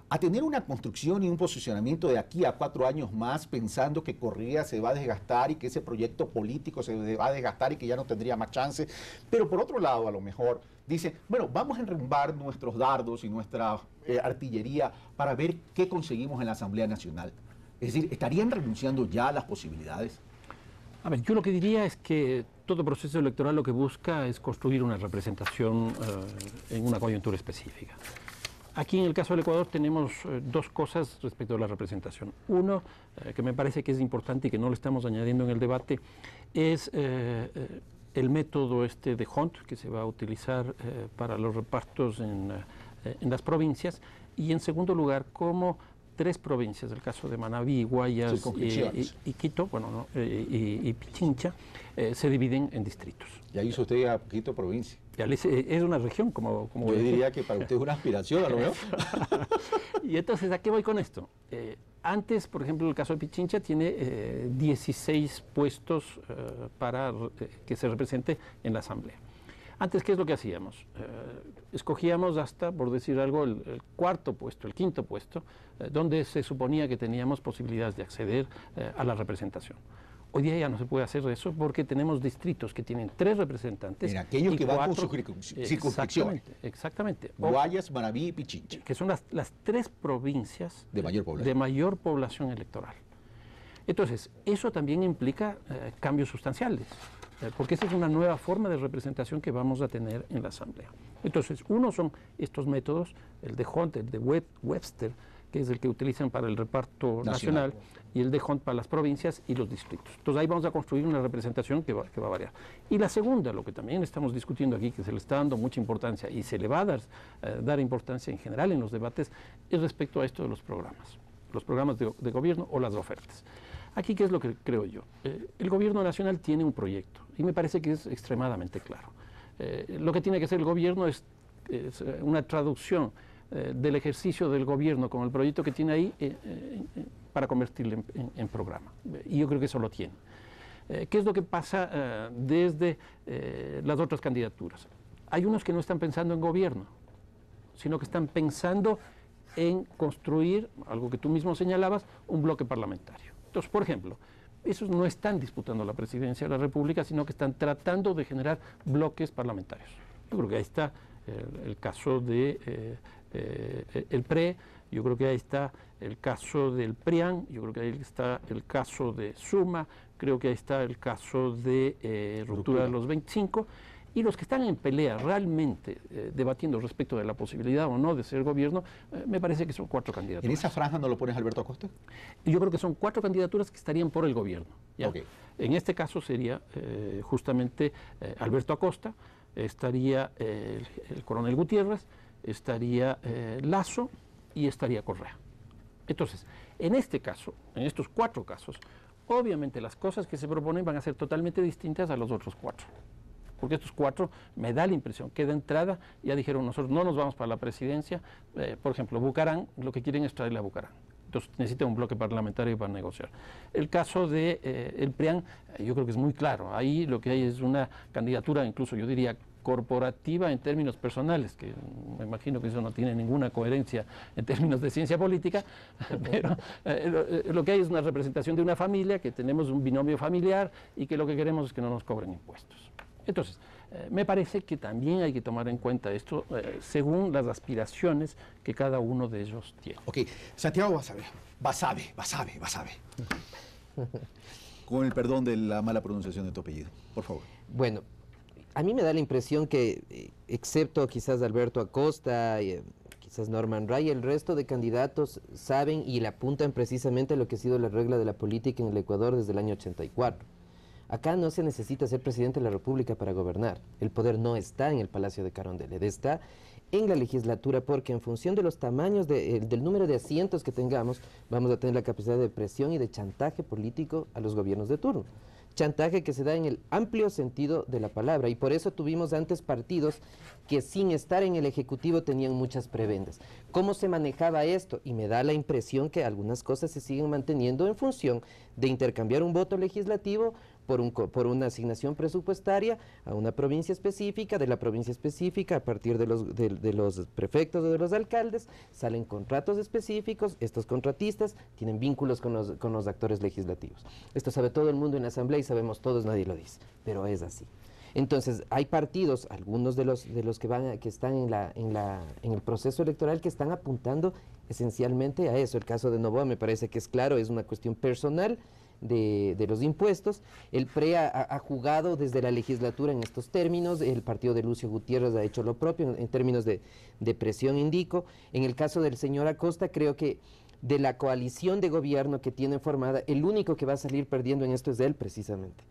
[SPEAKER 1] a tener una construcción y un posicionamiento de aquí a 4 años más, pensando que Correa se va a desgastar y que ese proyecto político se va a desgastar y que ya no tendría más chance. Pero por otro lado, a lo mejor, dice, bueno, vamos a enrumbar nuestros dardos y nuestra artillería para ver qué conseguimos en la Asamblea Nacional. Es decir, ¿estarían renunciando ya a las posibilidades?
[SPEAKER 10] A ver, yo lo que diría es que todo proceso electoral lo que busca es construir una representación en una coyuntura específica. Aquí en el caso del Ecuador tenemos dos cosas respecto a la representación. Uno, que me parece que es importante y que no lo estamos añadiendo en el debate, es el método de Hunt que se va a utilizar para los repartos en las provincias. Y en segundo lugar, cómo 3 provincias, el caso de Manabí, Guayas y Quito, bueno, y Pichincha, se dividen en distritos.
[SPEAKER 1] Ya hizo usted a Quito provincia.
[SPEAKER 10] Es una región, como
[SPEAKER 1] yo diría que para usted es una aspiración, a lo mejor.
[SPEAKER 10] Y entonces, ¿a qué voy con esto? Antes, por ejemplo, el caso de Pichincha tiene 16 puestos para que se represente en la Asamblea. Antes, ¿qué es lo que hacíamos? Escogíamos hasta, por decir algo, el 4.º puesto, el 5.º puesto, donde se suponía que teníamos posibilidades de acceder a la representación. Hoy día ya no se puede hacer eso porque tenemos distritos que tienen 3 representantes.
[SPEAKER 1] Mira, aquellos que van con su
[SPEAKER 10] circunscripción. Exactamente.
[SPEAKER 1] Guayas, Manabí y Pichincha.
[SPEAKER 10] Que son las 3 provincias
[SPEAKER 1] de mayor población
[SPEAKER 10] electoral. Entonces, eso también implica cambios sustanciales, porque esa es una nueva forma de representación que vamos a tener en la Asamblea. Entonces, uno son estos métodos, el de Hunt, el de Webster, que es el que utilizan para el reparto nacional, y el de Hunt para las provincias y los distritos. Entonces ahí vamos a construir una representación que va a variar. Y la segunda, lo que también estamos discutiendo aquí, que se le está dando mucha importancia y se le va a dar importancia en general en los debates, es respecto a esto de los programas de gobierno o las ofertas. Aquí, ¿qué es lo que creo yo? El gobierno nacional tiene un proyecto y me parece que es extremadamente claro. Lo que tiene que hacer el gobierno es una traducción del ejercicio del gobierno con el proyecto que tiene ahí para convertirlo en programa. Y yo creo que eso lo tiene. ¿Qué es lo que pasa desde las otras candidaturas? Hay unos que no están pensando en gobierno, sino que están pensando en construir, algo que tú mismo señalabas, un bloque parlamentario. Entonces, por ejemplo, esos no están disputando la presidencia de la República, sino que están tratando de generar bloques parlamentarios. Yo creo que ahí está el caso de el PRE, yo creo que ahí está el caso del PRIAN, yo creo que ahí está el caso de Suma, creo que ahí está el caso de Ruptura de los 25, y los que están en pelea realmente debatiendo respecto de la posibilidad o no de ser gobierno, me parece que son 4 candidaturas.
[SPEAKER 1] ¿En esa franja no lo pones Alberto Acosta?
[SPEAKER 10] Yo creo que son 4 candidaturas que estarían por el gobierno. ¿Ya? Okay. En este caso sería justamente Alberto Acosta, estaría el coronel Gutiérrez, estaría Lasso y estaría Correa. Entonces, en este caso, en estos 4 casos, obviamente las cosas que se proponen van a ser totalmente distintas a los otros 4. Porque estos 4, me da la impresión que de entrada ya dijeron, nosotros no nos vamos para la presidencia. Por ejemplo, Bucarán, lo que quieren es traerle a Bucarán. Entonces necesita un bloque parlamentario para negociar. El caso de el PRIAN, yo creo que es muy claro. Ahí lo que hay es una candidatura, incluso yo diría, corporativa en términos personales, que me imagino que eso no tiene ninguna coherencia en términos de ciencia política, pero lo que hay es una representación de una familia, que tenemos un binomio familiar y que lo que queremos es que no nos cobren impuestos. Entonces, me parece que también hay que tomar en cuenta esto según las aspiraciones que cada uno de ellos tiene.
[SPEAKER 1] Ok, Santiago Basabe. Con el perdón de la mala pronunciación de tu apellido, por favor.
[SPEAKER 12] Bueno, a mí me da la impresión que, excepto quizás Alberto Acosta, quizás Norman Ray, el resto de candidatos saben y le apuntan precisamente a lo que ha sido la regla de la política en el Ecuador desde el año 84. Acá no se necesita ser presidente de la República para gobernar. El poder no está en el Palacio de Carondelet, está en la legislatura, porque en función de los tamaños del número de asientos que tengamos, vamos a tener la capacidad de presión y de chantaje político a los gobiernos de turno. Chantaje que se da en el amplio sentido de la palabra, y por eso tuvimos antes partidos que sin estar en el Ejecutivo tenían muchas prebendas. ¿Cómo se manejaba esto? Y me da la impresión que algunas cosas se siguen manteniendo en función de intercambiar un voto legislativo por una asignación presupuestaria a una provincia específica, de la provincia específica, a partir de los prefectos o de los alcaldes, salen contratos específicos, estos contratistas tienen vínculos con los actores legislativos. Esto sabe todo el mundo en la Asamblea y sabemos todos, nadie lo dice, pero es así. Entonces, hay partidos, algunos de los que están en el proceso electoral, que están apuntando esencialmente a eso. El caso de Noboa me parece que es claro, es una cuestión personal de los impuestos. El PRE ha jugado desde la legislatura en estos términos, el partido de Lucio Gutiérrez ha hecho lo propio en términos de presión, indico. En el caso del señor Acosta, creo que de la coalición de gobierno que tiene formada, el único que va a salir perdiendo en esto es él, precisamente.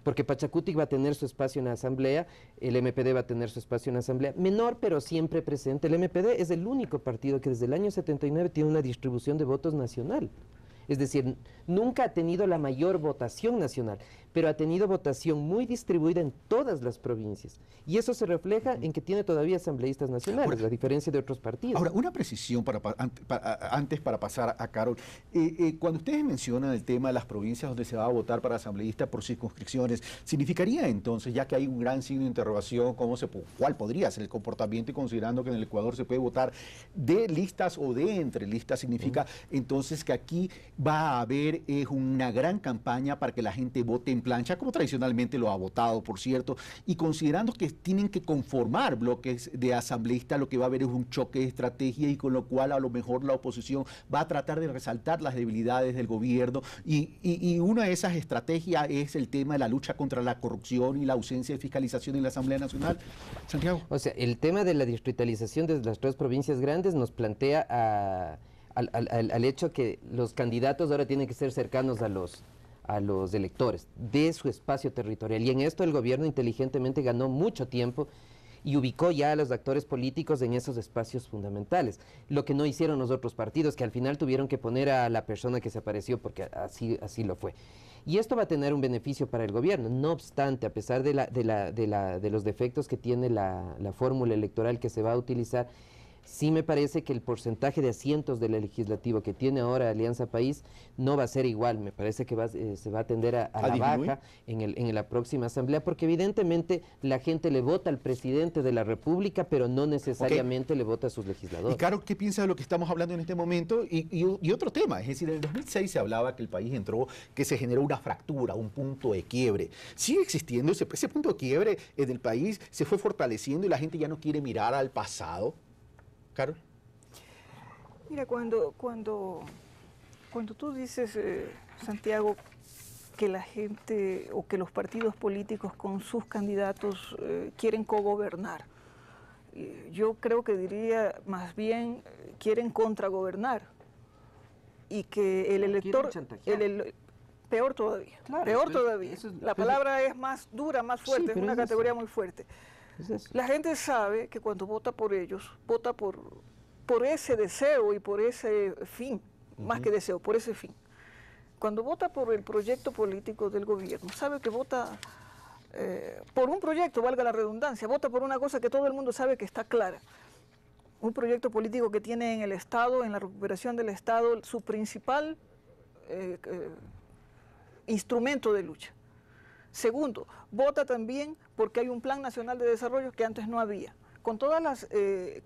[SPEAKER 12] Porque Pachacutic va a tener su espacio en la Asamblea, el MPD va a tener su espacio en la Asamblea, menor pero siempre presente. El MPD es el único partido que desde el año 79 tiene una distribución de votos nacional. Es decir, nunca ha tenido la mayor votación nacional, pero ha tenido votación muy distribuida en todas las provincias. Y eso se refleja en que tiene todavía asambleístas nacionales, a diferencia de otros partidos.
[SPEAKER 1] Ahora, una precisión antes para pasar a Carol. Cuando ustedes mencionan el tema de las provincias donde se va a votar para asambleístas por circunscripciones, ¿significaría entonces, ya que hay un gran signo de interrogación, cuál podría ser el comportamiento, y considerando que en el Ecuador se puede votar de listas o de entre listas, significa entonces que aquí va a haber una gran campaña para que la gente vote en plancha, como tradicionalmente lo ha votado, por cierto, y considerando que tienen que conformar bloques de asambleístas, lo que va a haber es un choque de estrategia y con lo cual a lo mejor la oposición va a tratar de resaltar las debilidades del gobierno y una de esas estrategias es el tema de la lucha contra la corrupción y la ausencia de fiscalización en la Asamblea Nacional. Santiago.
[SPEAKER 12] O sea, el tema de la distritalización de las 3 provincias grandes nos plantea al hecho que los candidatos ahora tienen que ser cercanos a los electores de su espacio territorial, y en esto el gobierno inteligentemente ganó mucho tiempo y ubicó ya a los actores políticos en esos espacios fundamentales, lo que no hicieron los otros partidos, que al final tuvieron que poner a la persona que se apareció, porque así lo fue. Y esto va a tener un beneficio para el gobierno. No obstante, a pesar de los defectos que tiene la fórmula electoral que se va a utilizar, sí me parece que el porcentaje de asientos del legislativo que tiene ahora Alianza País no va a ser igual. Me parece que se va a tender a la baja en la próxima asamblea, porque evidentemente la gente le vota al presidente de la República, pero no necesariamente le vota a sus legisladores.
[SPEAKER 1] Y Caro, ¿qué piensa de lo que estamos hablando en este momento? Y otro tema, es decir, en el 2006 se hablaba que el país entró, que se generó una fractura, un punto de quiebre. Sigue existiendo ese punto de quiebre en el país, se fue fortaleciendo y la gente ya no quiere mirar al pasado. Carol.
[SPEAKER 11] Mira, cuando tú dices, Santiago, que la gente o que los partidos políticos con sus candidatos quieren cogobernar, yo creo que diría más bien quieren contragobernar y que el elector, peor todavía, claro, peor todavía. La palabra es más dura, más fuerte, es una categoría muy fuerte. La gente sabe que cuando vota por ellos, vota por ese deseo y por ese fin, más que deseo, por ese fin. Cuando vota por el proyecto político del gobierno, sabe que vota por un proyecto, valga la redundancia, vota por una cosa que todo el mundo sabe que está clara. Un proyecto político que tiene en el Estado, en la recuperación del Estado, su principal instrumento de lucha. Segundo, vota también porque hay un plan nacional de desarrollo que antes no había. Con todas las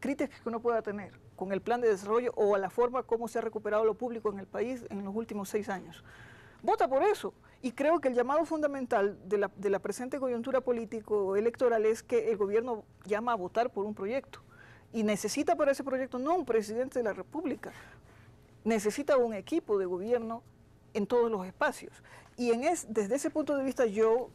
[SPEAKER 11] críticas que uno pueda tener con el plan de desarrollo o a la forma como se ha recuperado lo público en el país en los últimos 6 años. Vota por eso. Y creo que el llamado fundamental de la presente coyuntura político-electoral es que el gobierno llama a votar por un proyecto. Y necesita para ese proyecto no un presidente de la República, necesita un equipo de gobierno en todos los espacios. Y desde ese punto de vista yo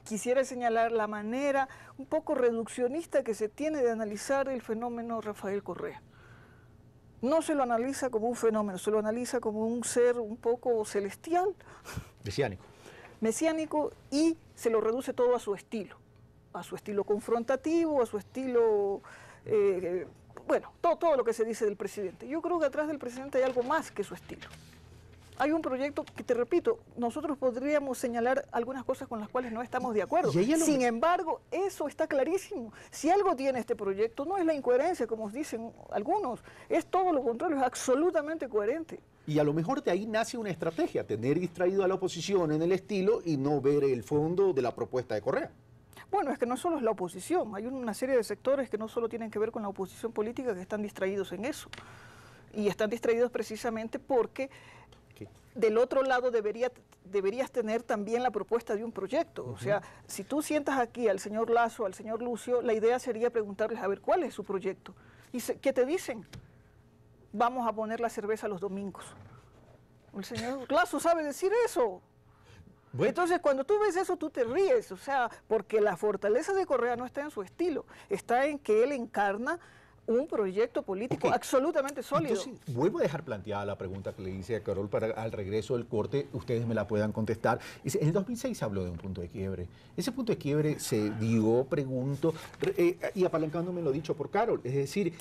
[SPEAKER 11] quisiera señalar la manera un poco reduccionista que se tiene de analizar el fenómeno Rafael Correa. No se lo analiza como un fenómeno, se lo analiza como un ser un poco celestial.
[SPEAKER 1] Mesiánico.
[SPEAKER 11] Mesiánico, y se lo reduce todo a su estilo confrontativo, a su estilo, bueno, todo lo que se dice del presidente. Yo creo que atrás del presidente hay algo más que su estilo. Hay un proyecto que, te repito, nosotros podríamos señalar algunas cosas con las cuales no estamos de acuerdo. Sin embargo, eso está clarísimo. Si algo tiene este proyecto, no es la incoherencia, como dicen algunos, es todo lo contrario, es absolutamente coherente.
[SPEAKER 1] Y a lo mejor de ahí nace una estrategia, tener distraído a la oposición en el estilo y no ver el fondo de la propuesta de Correa.
[SPEAKER 11] Bueno, es que no solo es la oposición, hay una serie de sectores que no solo tienen que ver con la oposición política, que están distraídos en eso. Y están distraídos precisamente porque del otro lado deberías tener también la propuesta de un proyecto. O sea, si tú sientas aquí al señor Lasso, al señor Lucio, la idea sería preguntarles a ver cuál es su proyecto. Y ¿qué te dicen? Vamos a poner la cerveza los domingos. El señor Lasso sabe decir eso. Bueno. Entonces, cuando tú ves eso, tú te ríes, o sea, porque la fortaleza de Correa no está en su estilo, está en que él encarna un proyecto político absolutamente sólido.
[SPEAKER 1] Entonces, vuelvo a dejar planteada la pregunta que le hice a Carol para al regreso del corte, ustedes me la puedan contestar. En el 2006 se habló de un punto de quiebre. Ese punto de quiebre se dio, pregunto, y apalancándome lo dicho por Carol, es decir,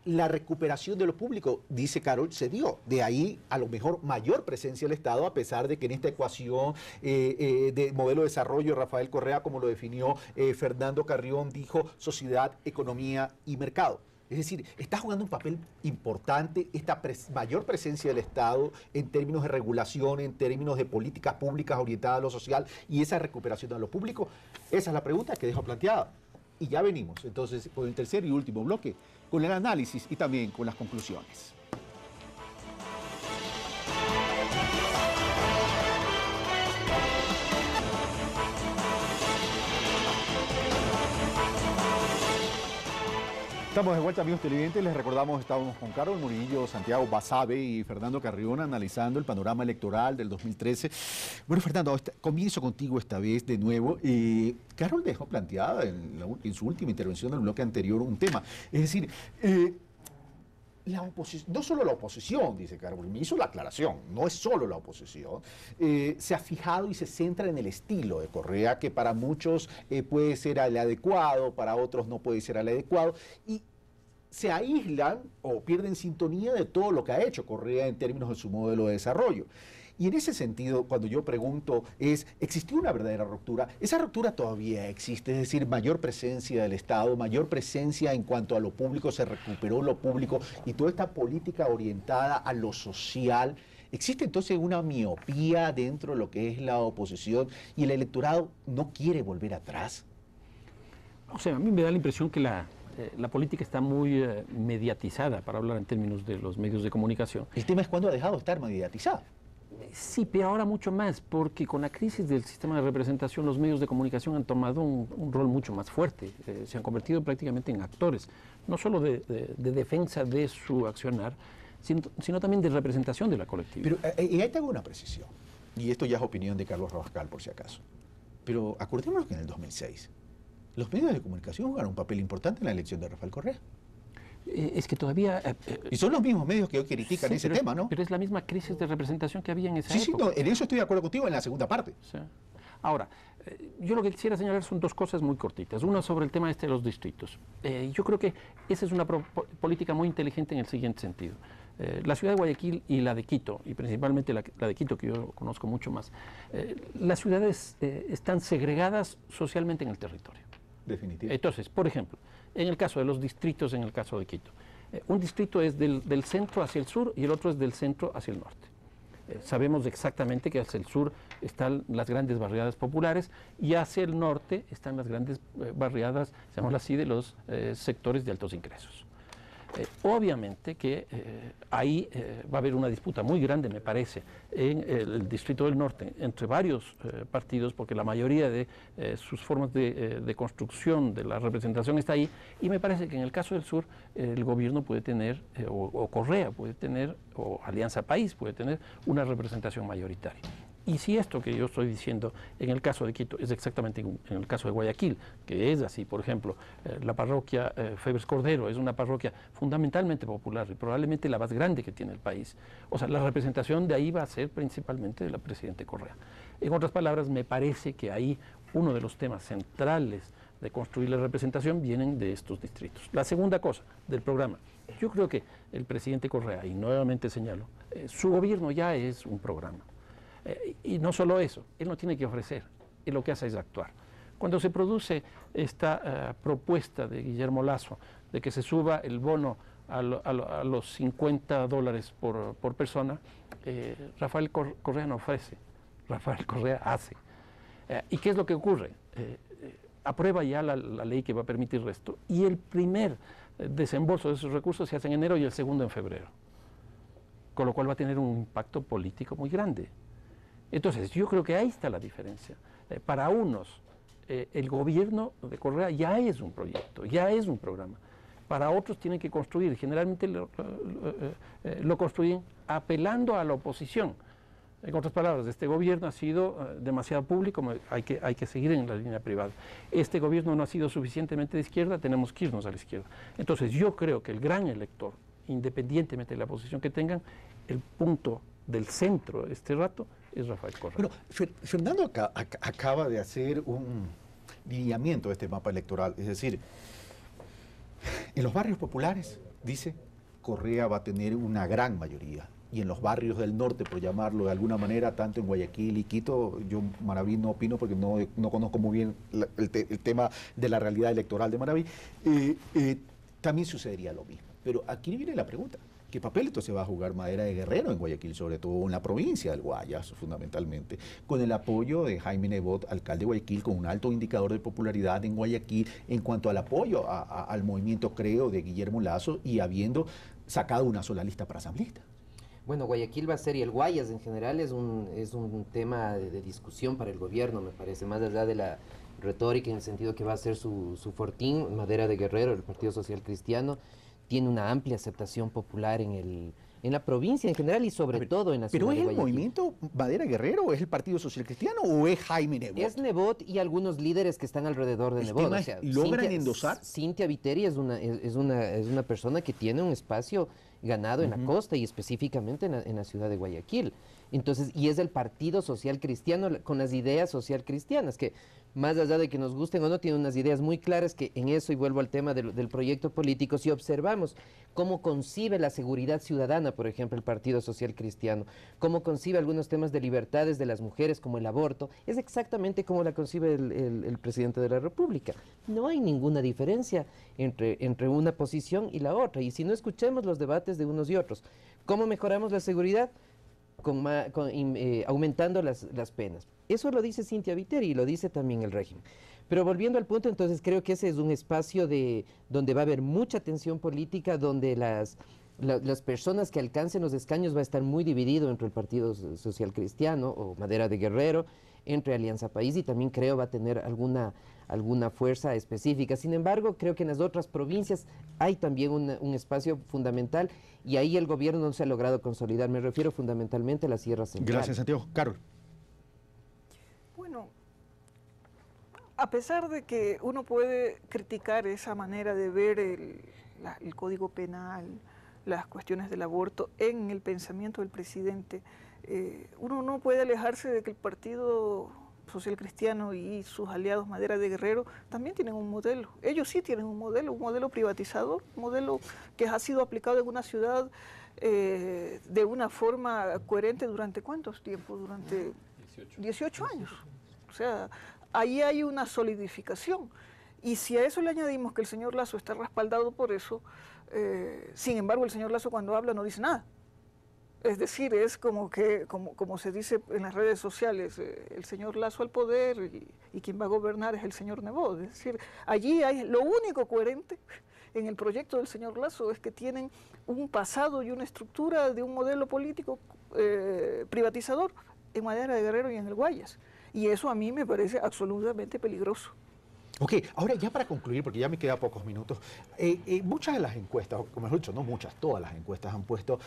[SPEAKER 1] la recuperación de lo público, dice Carol, se dio. De ahí, a lo mejor, mayor presencia del Estado, a pesar de que en esta ecuación de modelo de desarrollo, Rafael Correa, como lo definió Fernando Carrión, dijo sociedad, economía y mercado. Es decir, está jugando un papel importante esta mayor presencia del Estado en términos de regulación, en términos de políticas públicas orientadas a lo social y esa recuperación de lo público. Esa es la pregunta que dejo planteada. Y ya venimos, entonces, con el tercer y último bloque, con el análisis y también con las conclusiones. Estamos de vuelta, amigos televidentes. Les recordamos, estamos con Carol Murillo, Santiago Basabe y Fernando Carrión analizando el panorama electoral del 2013. Bueno, Fernando, comienzo contigo esta vez de nuevo. Carol dejó planteada en su última intervención del bloque anterior un tema. Es decir, la oposición, no solo la oposición, dice Carol, me hizo la aclaración, no es solo la oposición, se ha fijado y se centra en el estilo de Correa, que para muchos puede ser el adecuado, para otros no puede ser el adecuado, y se aíslan o pierden sintonía de todo lo que ha hecho Correa en términos de su modelo de desarrollo. Y en ese sentido, cuando yo pregunto, ¿existió una verdadera ruptura? Esa ruptura todavía existe, es decir, mayor presencia del Estado, mayor presencia en cuanto a lo público, se recuperó lo público y toda esta política orientada a lo social. ¿Existe entonces una miopía dentro de lo que es la oposición y el electorado no quiere volver atrás?
[SPEAKER 10] O sea, a mí me da la impresión que la política está muy mediatizada, para hablar en términos de los medios de comunicación.
[SPEAKER 1] El tema es cuándo ha dejado de estar mediatizada.
[SPEAKER 10] Sí, pero ahora mucho más, porque con la crisis del sistema de representación los medios de comunicación han tomado un rol mucho más fuerte, se han convertido prácticamente en actores, no solo de defensa de su accionar, sino también de representación de la colectividad.
[SPEAKER 1] Pero ahí te hago una precisión, y esto ya es opinión de Carlos Rabascal por si acaso, pero acordémonos que en el 2006 los medios de comunicación jugaron un papel importante en la elección de Rafael Correa.
[SPEAKER 10] Es que todavía...
[SPEAKER 1] y son los mismos medios que hoy critican ese tema, ¿no?
[SPEAKER 10] Pero es la misma crisis de representación que había en esa época.
[SPEAKER 1] Sí, no, en eso estoy de acuerdo contigo en la segunda parte.
[SPEAKER 10] Sí. Ahora, yo lo que quisiera señalar son dos cosas muy cortitas. Una sobre el tema de los distritos. Yo creo que esa es una política muy inteligente en el siguiente sentido. La ciudad de Guayaquil y la de Quito, y principalmente la de Quito, que yo conozco mucho más, las ciudades están segregadas socialmente en el territorio.
[SPEAKER 1] Definitivamente.
[SPEAKER 10] Entonces, por ejemplo, en el caso de los distritos, en el caso de Quito, un distrito es del centro hacia el sur y el otro es del centro hacia el norte. Sabemos exactamente que hacia el sur están las grandes barriadas populares y hacia el norte están las grandes barriadas, llamémoslo así, de los sectores de altos ingresos. Obviamente que ahí va a haber una disputa muy grande, me parece, en el Distrito del Norte, entre varios partidos, porque la mayoría de sus formas de construcción de la representación está ahí, y me parece que en el caso del sur el gobierno puede tener, o Correa puede tener, o Alianza País puede tener una representación mayoritaria. Y si esto que yo estoy diciendo en el caso de Quito es exactamente en el caso de Guayaquil, que es así, por ejemplo, la parroquia Febres Cordero es una parroquia fundamentalmente popular y probablemente la más grande que tiene el país. O sea, la representación de ahí va a ser principalmente de la presidenta Correa. En otras palabras, me parece que ahí uno de los temas centrales de construir la representación vienen de estos distritos. La segunda cosa del programa, yo creo que el presidente Correa, y nuevamente señalo, su gobierno ya es un programa. Y no solo eso, él no tiene que ofrecer, él lo que hace es actuar. Cuando se produce esta propuesta de Guillermo Lasso de que se suba el bono a los $50 por persona, Rafael Correa no ofrece, Rafael Correa hace. ¿Y qué es lo que ocurre? Aprueba ya la ley que va a permitir esto y el primer desembolso de esos recursos se hace en enero y el segundo en febrero, con lo cual va a tener un impacto político muy grande. Entonces, yo creo que ahí está la diferencia. Para unos, el gobierno de Correa ya es un proyecto, ya es un programa. Para otros tienen que construir, generalmente lo construyen apelando a la oposición. En otras palabras, este gobierno ha sido demasiado público, hay que seguir en la línea privada. Este gobierno no ha sido suficientemente de izquierda, tenemos que irnos a la izquierda. Entonces, yo creo que el gran elector, independientemente de la posición que tengan, el punto del centro este rato es Rafael Correa.
[SPEAKER 1] Bueno, Fernando acaba de hacer un lineamiento de este mapa electoral, es decir, en los barrios populares, dice, Correa va a tener una gran mayoría, y en los barrios del norte, por llamarlo de alguna manera, tanto en Guayaquil y Quito, yo Manaví no opino porque no conozco muy bien el tema de la realidad electoral de Manaví, también sucedería lo mismo. Pero aquí viene la pregunta. ¿Qué papel entonces va a jugar Madera de Guerrero en Guayaquil, sobre todo en la provincia del Guayas, fundamentalmente, con el apoyo de Jaime Nebot, alcalde de Guayaquil, con un alto indicador de popularidad en Guayaquil, en cuanto al apoyo al movimiento Creo de Guillermo Lasso y habiendo sacado una sola lista para asambleísta?
[SPEAKER 12] Bueno, Guayaquil va a ser, y el Guayas en general es un tema de discusión para el gobierno, me parece, más allá de la retórica en el sentido que va a ser su fortín, Madera de Guerrero, el Partido Social Cristiano, tiene una amplia aceptación popular en la provincia en general y sobre todo en la ciudad de Guayaquil.
[SPEAKER 1] ¿Pero es el movimiento Madera Guerrero, es el Partido Social Cristiano o es Jaime Nebot?
[SPEAKER 12] Es Nebot y algunos líderes que están alrededor de Nebot.
[SPEAKER 1] ¿Logran endosar?
[SPEAKER 12] Cintia Viteri es una persona que tiene un espacio ganado en la costa y específicamente en la ciudad de Guayaquil. Entonces, y es el Partido Social Cristiano con las ideas social cristianas, que más allá de que nos gusten o no, tiene unas ideas muy claras que en eso, y vuelvo al tema del proyecto político, si observamos cómo concibe la seguridad ciudadana, por ejemplo, el Partido Social Cristiano, cómo concibe algunos temas de libertades de las mujeres, como el aborto, es exactamente como la concibe el presidente de la República. No hay ninguna diferencia entre una posición y la otra, y si no escuchemos los debates de unos y otros, ¿cómo mejoramos la seguridad? Aumentando las penas. Eso lo dice Cintia Viteri y lo dice también el régimen. Pero volviendo al punto, entonces creo que ese es un espacio donde va a haber mucha tensión política, donde las personas que alcancen los escaños va a estar muy dividido entre el Partido Social Cristiano o Madera de Guerrero, entre Alianza País, y también creo va a tener alguna fuerza específica. Sin embargo, creo que en las otras provincias hay también un espacio fundamental y ahí el gobierno no se ha logrado consolidar. Me refiero fundamentalmente a la Sierra Central.
[SPEAKER 1] Gracias, Santiago. Carol.
[SPEAKER 11] Bueno, a pesar de que uno puede criticar esa manera de ver el Código Penal, las cuestiones del aborto en el pensamiento del presidente, uno no puede alejarse de que el Partido Social Cristiano y sus aliados Madera de Guerrero también tienen un modelo. Ellos sí tienen un modelo privatizador, un modelo que ha sido aplicado en una ciudad de una forma coherente durante ¿cuántos tiempos? Durante 18 años. O sea, ahí hay una solidificación. Y si a eso le añadimos que el señor Lasso está respaldado por eso, sin embargo el señor Lasso cuando habla no dice nada. Es decir, es como se dice en las redes sociales, el señor Lasso al poder y quien va a gobernar es el señor Nebot. Es decir, allí hay lo único coherente en el proyecto del señor Lasso es que tienen un pasado y una estructura de un modelo político privatizador en Madera de Guerrero y en el Guayas. Y eso a mí me parece absolutamente peligroso.
[SPEAKER 1] Ok, ahora ya para concluir, porque ya me quedan pocos minutos, muchas de las encuestas, o mejor dicho, no muchas, todas las encuestas han puesto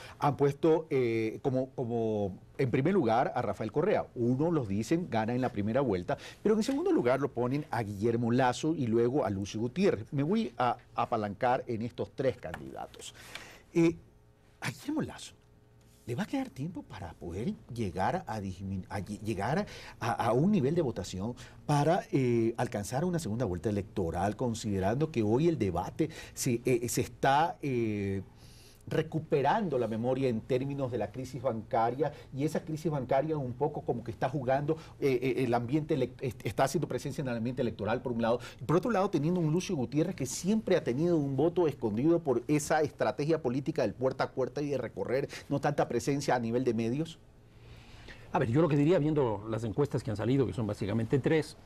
[SPEAKER 1] como en primer lugar a Rafael Correa. Uno los dicen gana en la primera vuelta, pero en segundo lugar lo ponen a Guillermo Lasso y luego a Lucio Gutiérrez. Me voy a apalancar en estos tres candidatos. A Guillermo Lasso ¿le va a quedar tiempo para poder llegar a un nivel de votación para alcanzar una segunda vuelta electoral, considerando que hoy el debate se está recuperando la memoria en términos de la crisis bancaria, y esa crisis bancaria un poco como que está jugando el ambiente, está haciendo presencia en el ambiente electoral por un lado, y por otro lado teniendo un Lucio Gutiérrez que siempre ha tenido un voto escondido por esa estrategia política del puerta a puerta y de recorrer, no tanta presencia a nivel de medios?
[SPEAKER 10] A ver, yo lo que diría, viendo las encuestas que han salido, que son básicamente tres,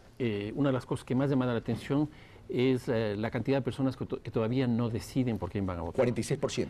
[SPEAKER 10] una de las cosas que más llaman la atención es la cantidad de personas que todavía no deciden por quién van a votar.
[SPEAKER 1] 46%.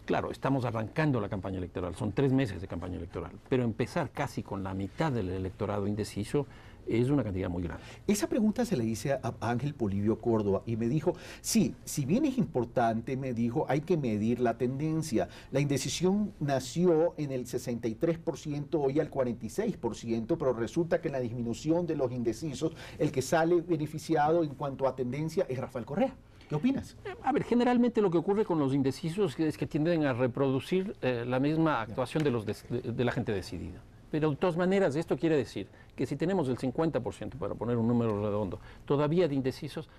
[SPEAKER 10] Claro, estamos arrancando la campaña electoral, son 3 meses de campaña electoral, pero empezar casi con la mitad del electorado indeciso es una cantidad muy grande.
[SPEAKER 1] Esa pregunta se le hice a Ángel Polibio Córdoba y me dijo, sí, si bien es importante, me dijo, hay que medir la tendencia. La indecisión nació en el 63%, hoy al 46%, pero resulta que en la disminución de los indecisos, el que sale beneficiado en cuanto a tendencia es Rafael Correa. ¿Qué opinas?
[SPEAKER 10] A ver, generalmente lo que ocurre con los indecisos es que tienden a reproducir la misma actuación de la gente decidida. Pero de todas maneras, esto quiere decir que si tenemos el 50%, para poner un número redondo, todavía de indecisos,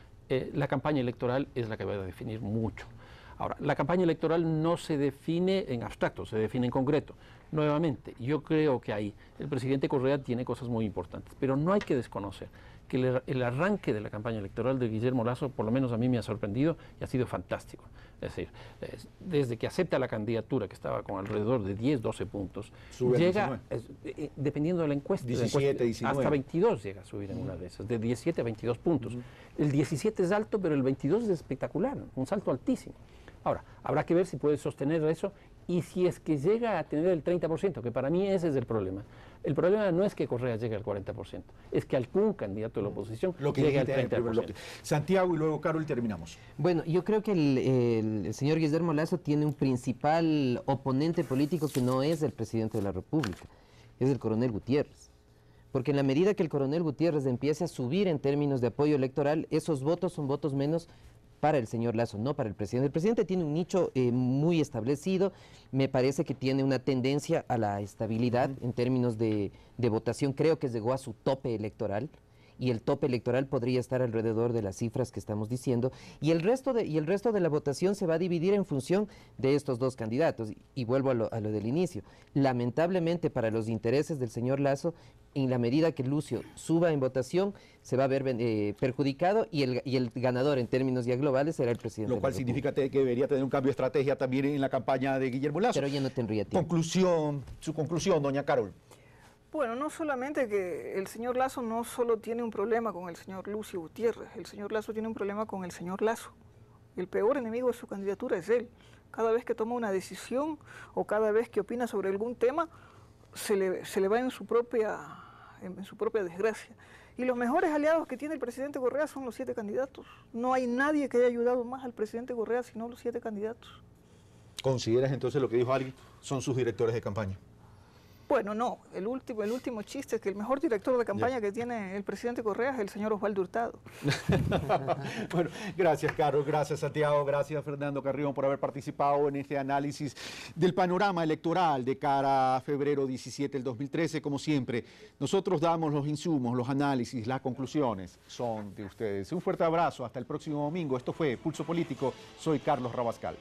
[SPEAKER 10] la campaña electoral es la que va a definir mucho. Ahora, la campaña electoral no se define en abstracto, se define en concreto. Nuevamente, yo creo que ahí el presidente Correa tiene cosas muy importantes, pero no hay que desconocer que el arranque de la campaña electoral de Guillermo Lasso, por lo menos a mí me ha sorprendido y ha sido fantástico. Es decir, desde que acepta la candidatura, que estaba con alrededor de 10, 12 puntos, llega, dependiendo de la encuesta,
[SPEAKER 1] 17, 19.
[SPEAKER 10] Hasta 22 llega a subir en una de esas, de 17 a 22 puntos. El 17 es alto, pero el 22 es espectacular, un salto altísimo. Ahora, habrá que ver si puede sostener eso Y si es que llega a tener el 30%, que para mí ese es el problema no es que Correa llegue al 40%, es que algún candidato de la oposición llegue al 30%.
[SPEAKER 1] Santiago y luego Carol y terminamos.
[SPEAKER 12] Bueno, yo creo que el señor Guillermo Lasso tiene un principal oponente político que no es el presidente de la República, es el coronel Gutiérrez. Porque en la medida que el coronel Gutiérrez empiece a subir en términos de apoyo electoral, esos votos son votos menos para el señor Lasso, no para el presidente. El presidente tiene un nicho muy establecido, me parece que tiene una tendencia a la estabilidad en términos de votación, creo que llegó a su tope electoral, y el tope electoral podría estar alrededor de las cifras que estamos diciendo, y el resto de la votación se va a dividir en función de estos dos candidatos, y vuelvo a lo del inicio. Lamentablemente para los intereses del señor Lasso, en la medida que Lucio suba en votación, se va a ver perjudicado, y el ganador en términos ya globales será el presidente.
[SPEAKER 1] Lo cual significa que debería tener un cambio de estrategia también en la campaña de Guillermo Lasso.
[SPEAKER 12] Pero ya no tendría tiempo.
[SPEAKER 1] Su conclusión, doña Carol.
[SPEAKER 11] Bueno, no solamente que el señor Lasso no solo tiene un problema con el señor Lucio Gutiérrez, el señor Lasso tiene un problema con el señor Lasso. El peor enemigo de su candidatura es él. Cada vez que toma una decisión o cada vez que opina sobre algún tema, se le va en su propia desgracia. Y los mejores aliados que tiene el presidente Correa son los 7 candidatos. No hay nadie que haya ayudado más al presidente Correa sino los 7 candidatos.
[SPEAKER 1] ¿Consideras entonces lo que dijo alguien son sus directores de campaña?
[SPEAKER 11] Bueno, no, el último chiste es que el mejor director de campaña que tiene el presidente Correa es el señor Osvaldo Hurtado.
[SPEAKER 1] Bueno, gracias Carlos, gracias Santiago, gracias Fernando Carrión por haber participado en este análisis del panorama electoral de cara a febrero 17 del 2013. Como siempre, nosotros damos los insumos, los análisis, las conclusiones son de ustedes. Un fuerte abrazo, hasta el próximo domingo. Esto fue Pulso Político, soy Carlos Rabascal.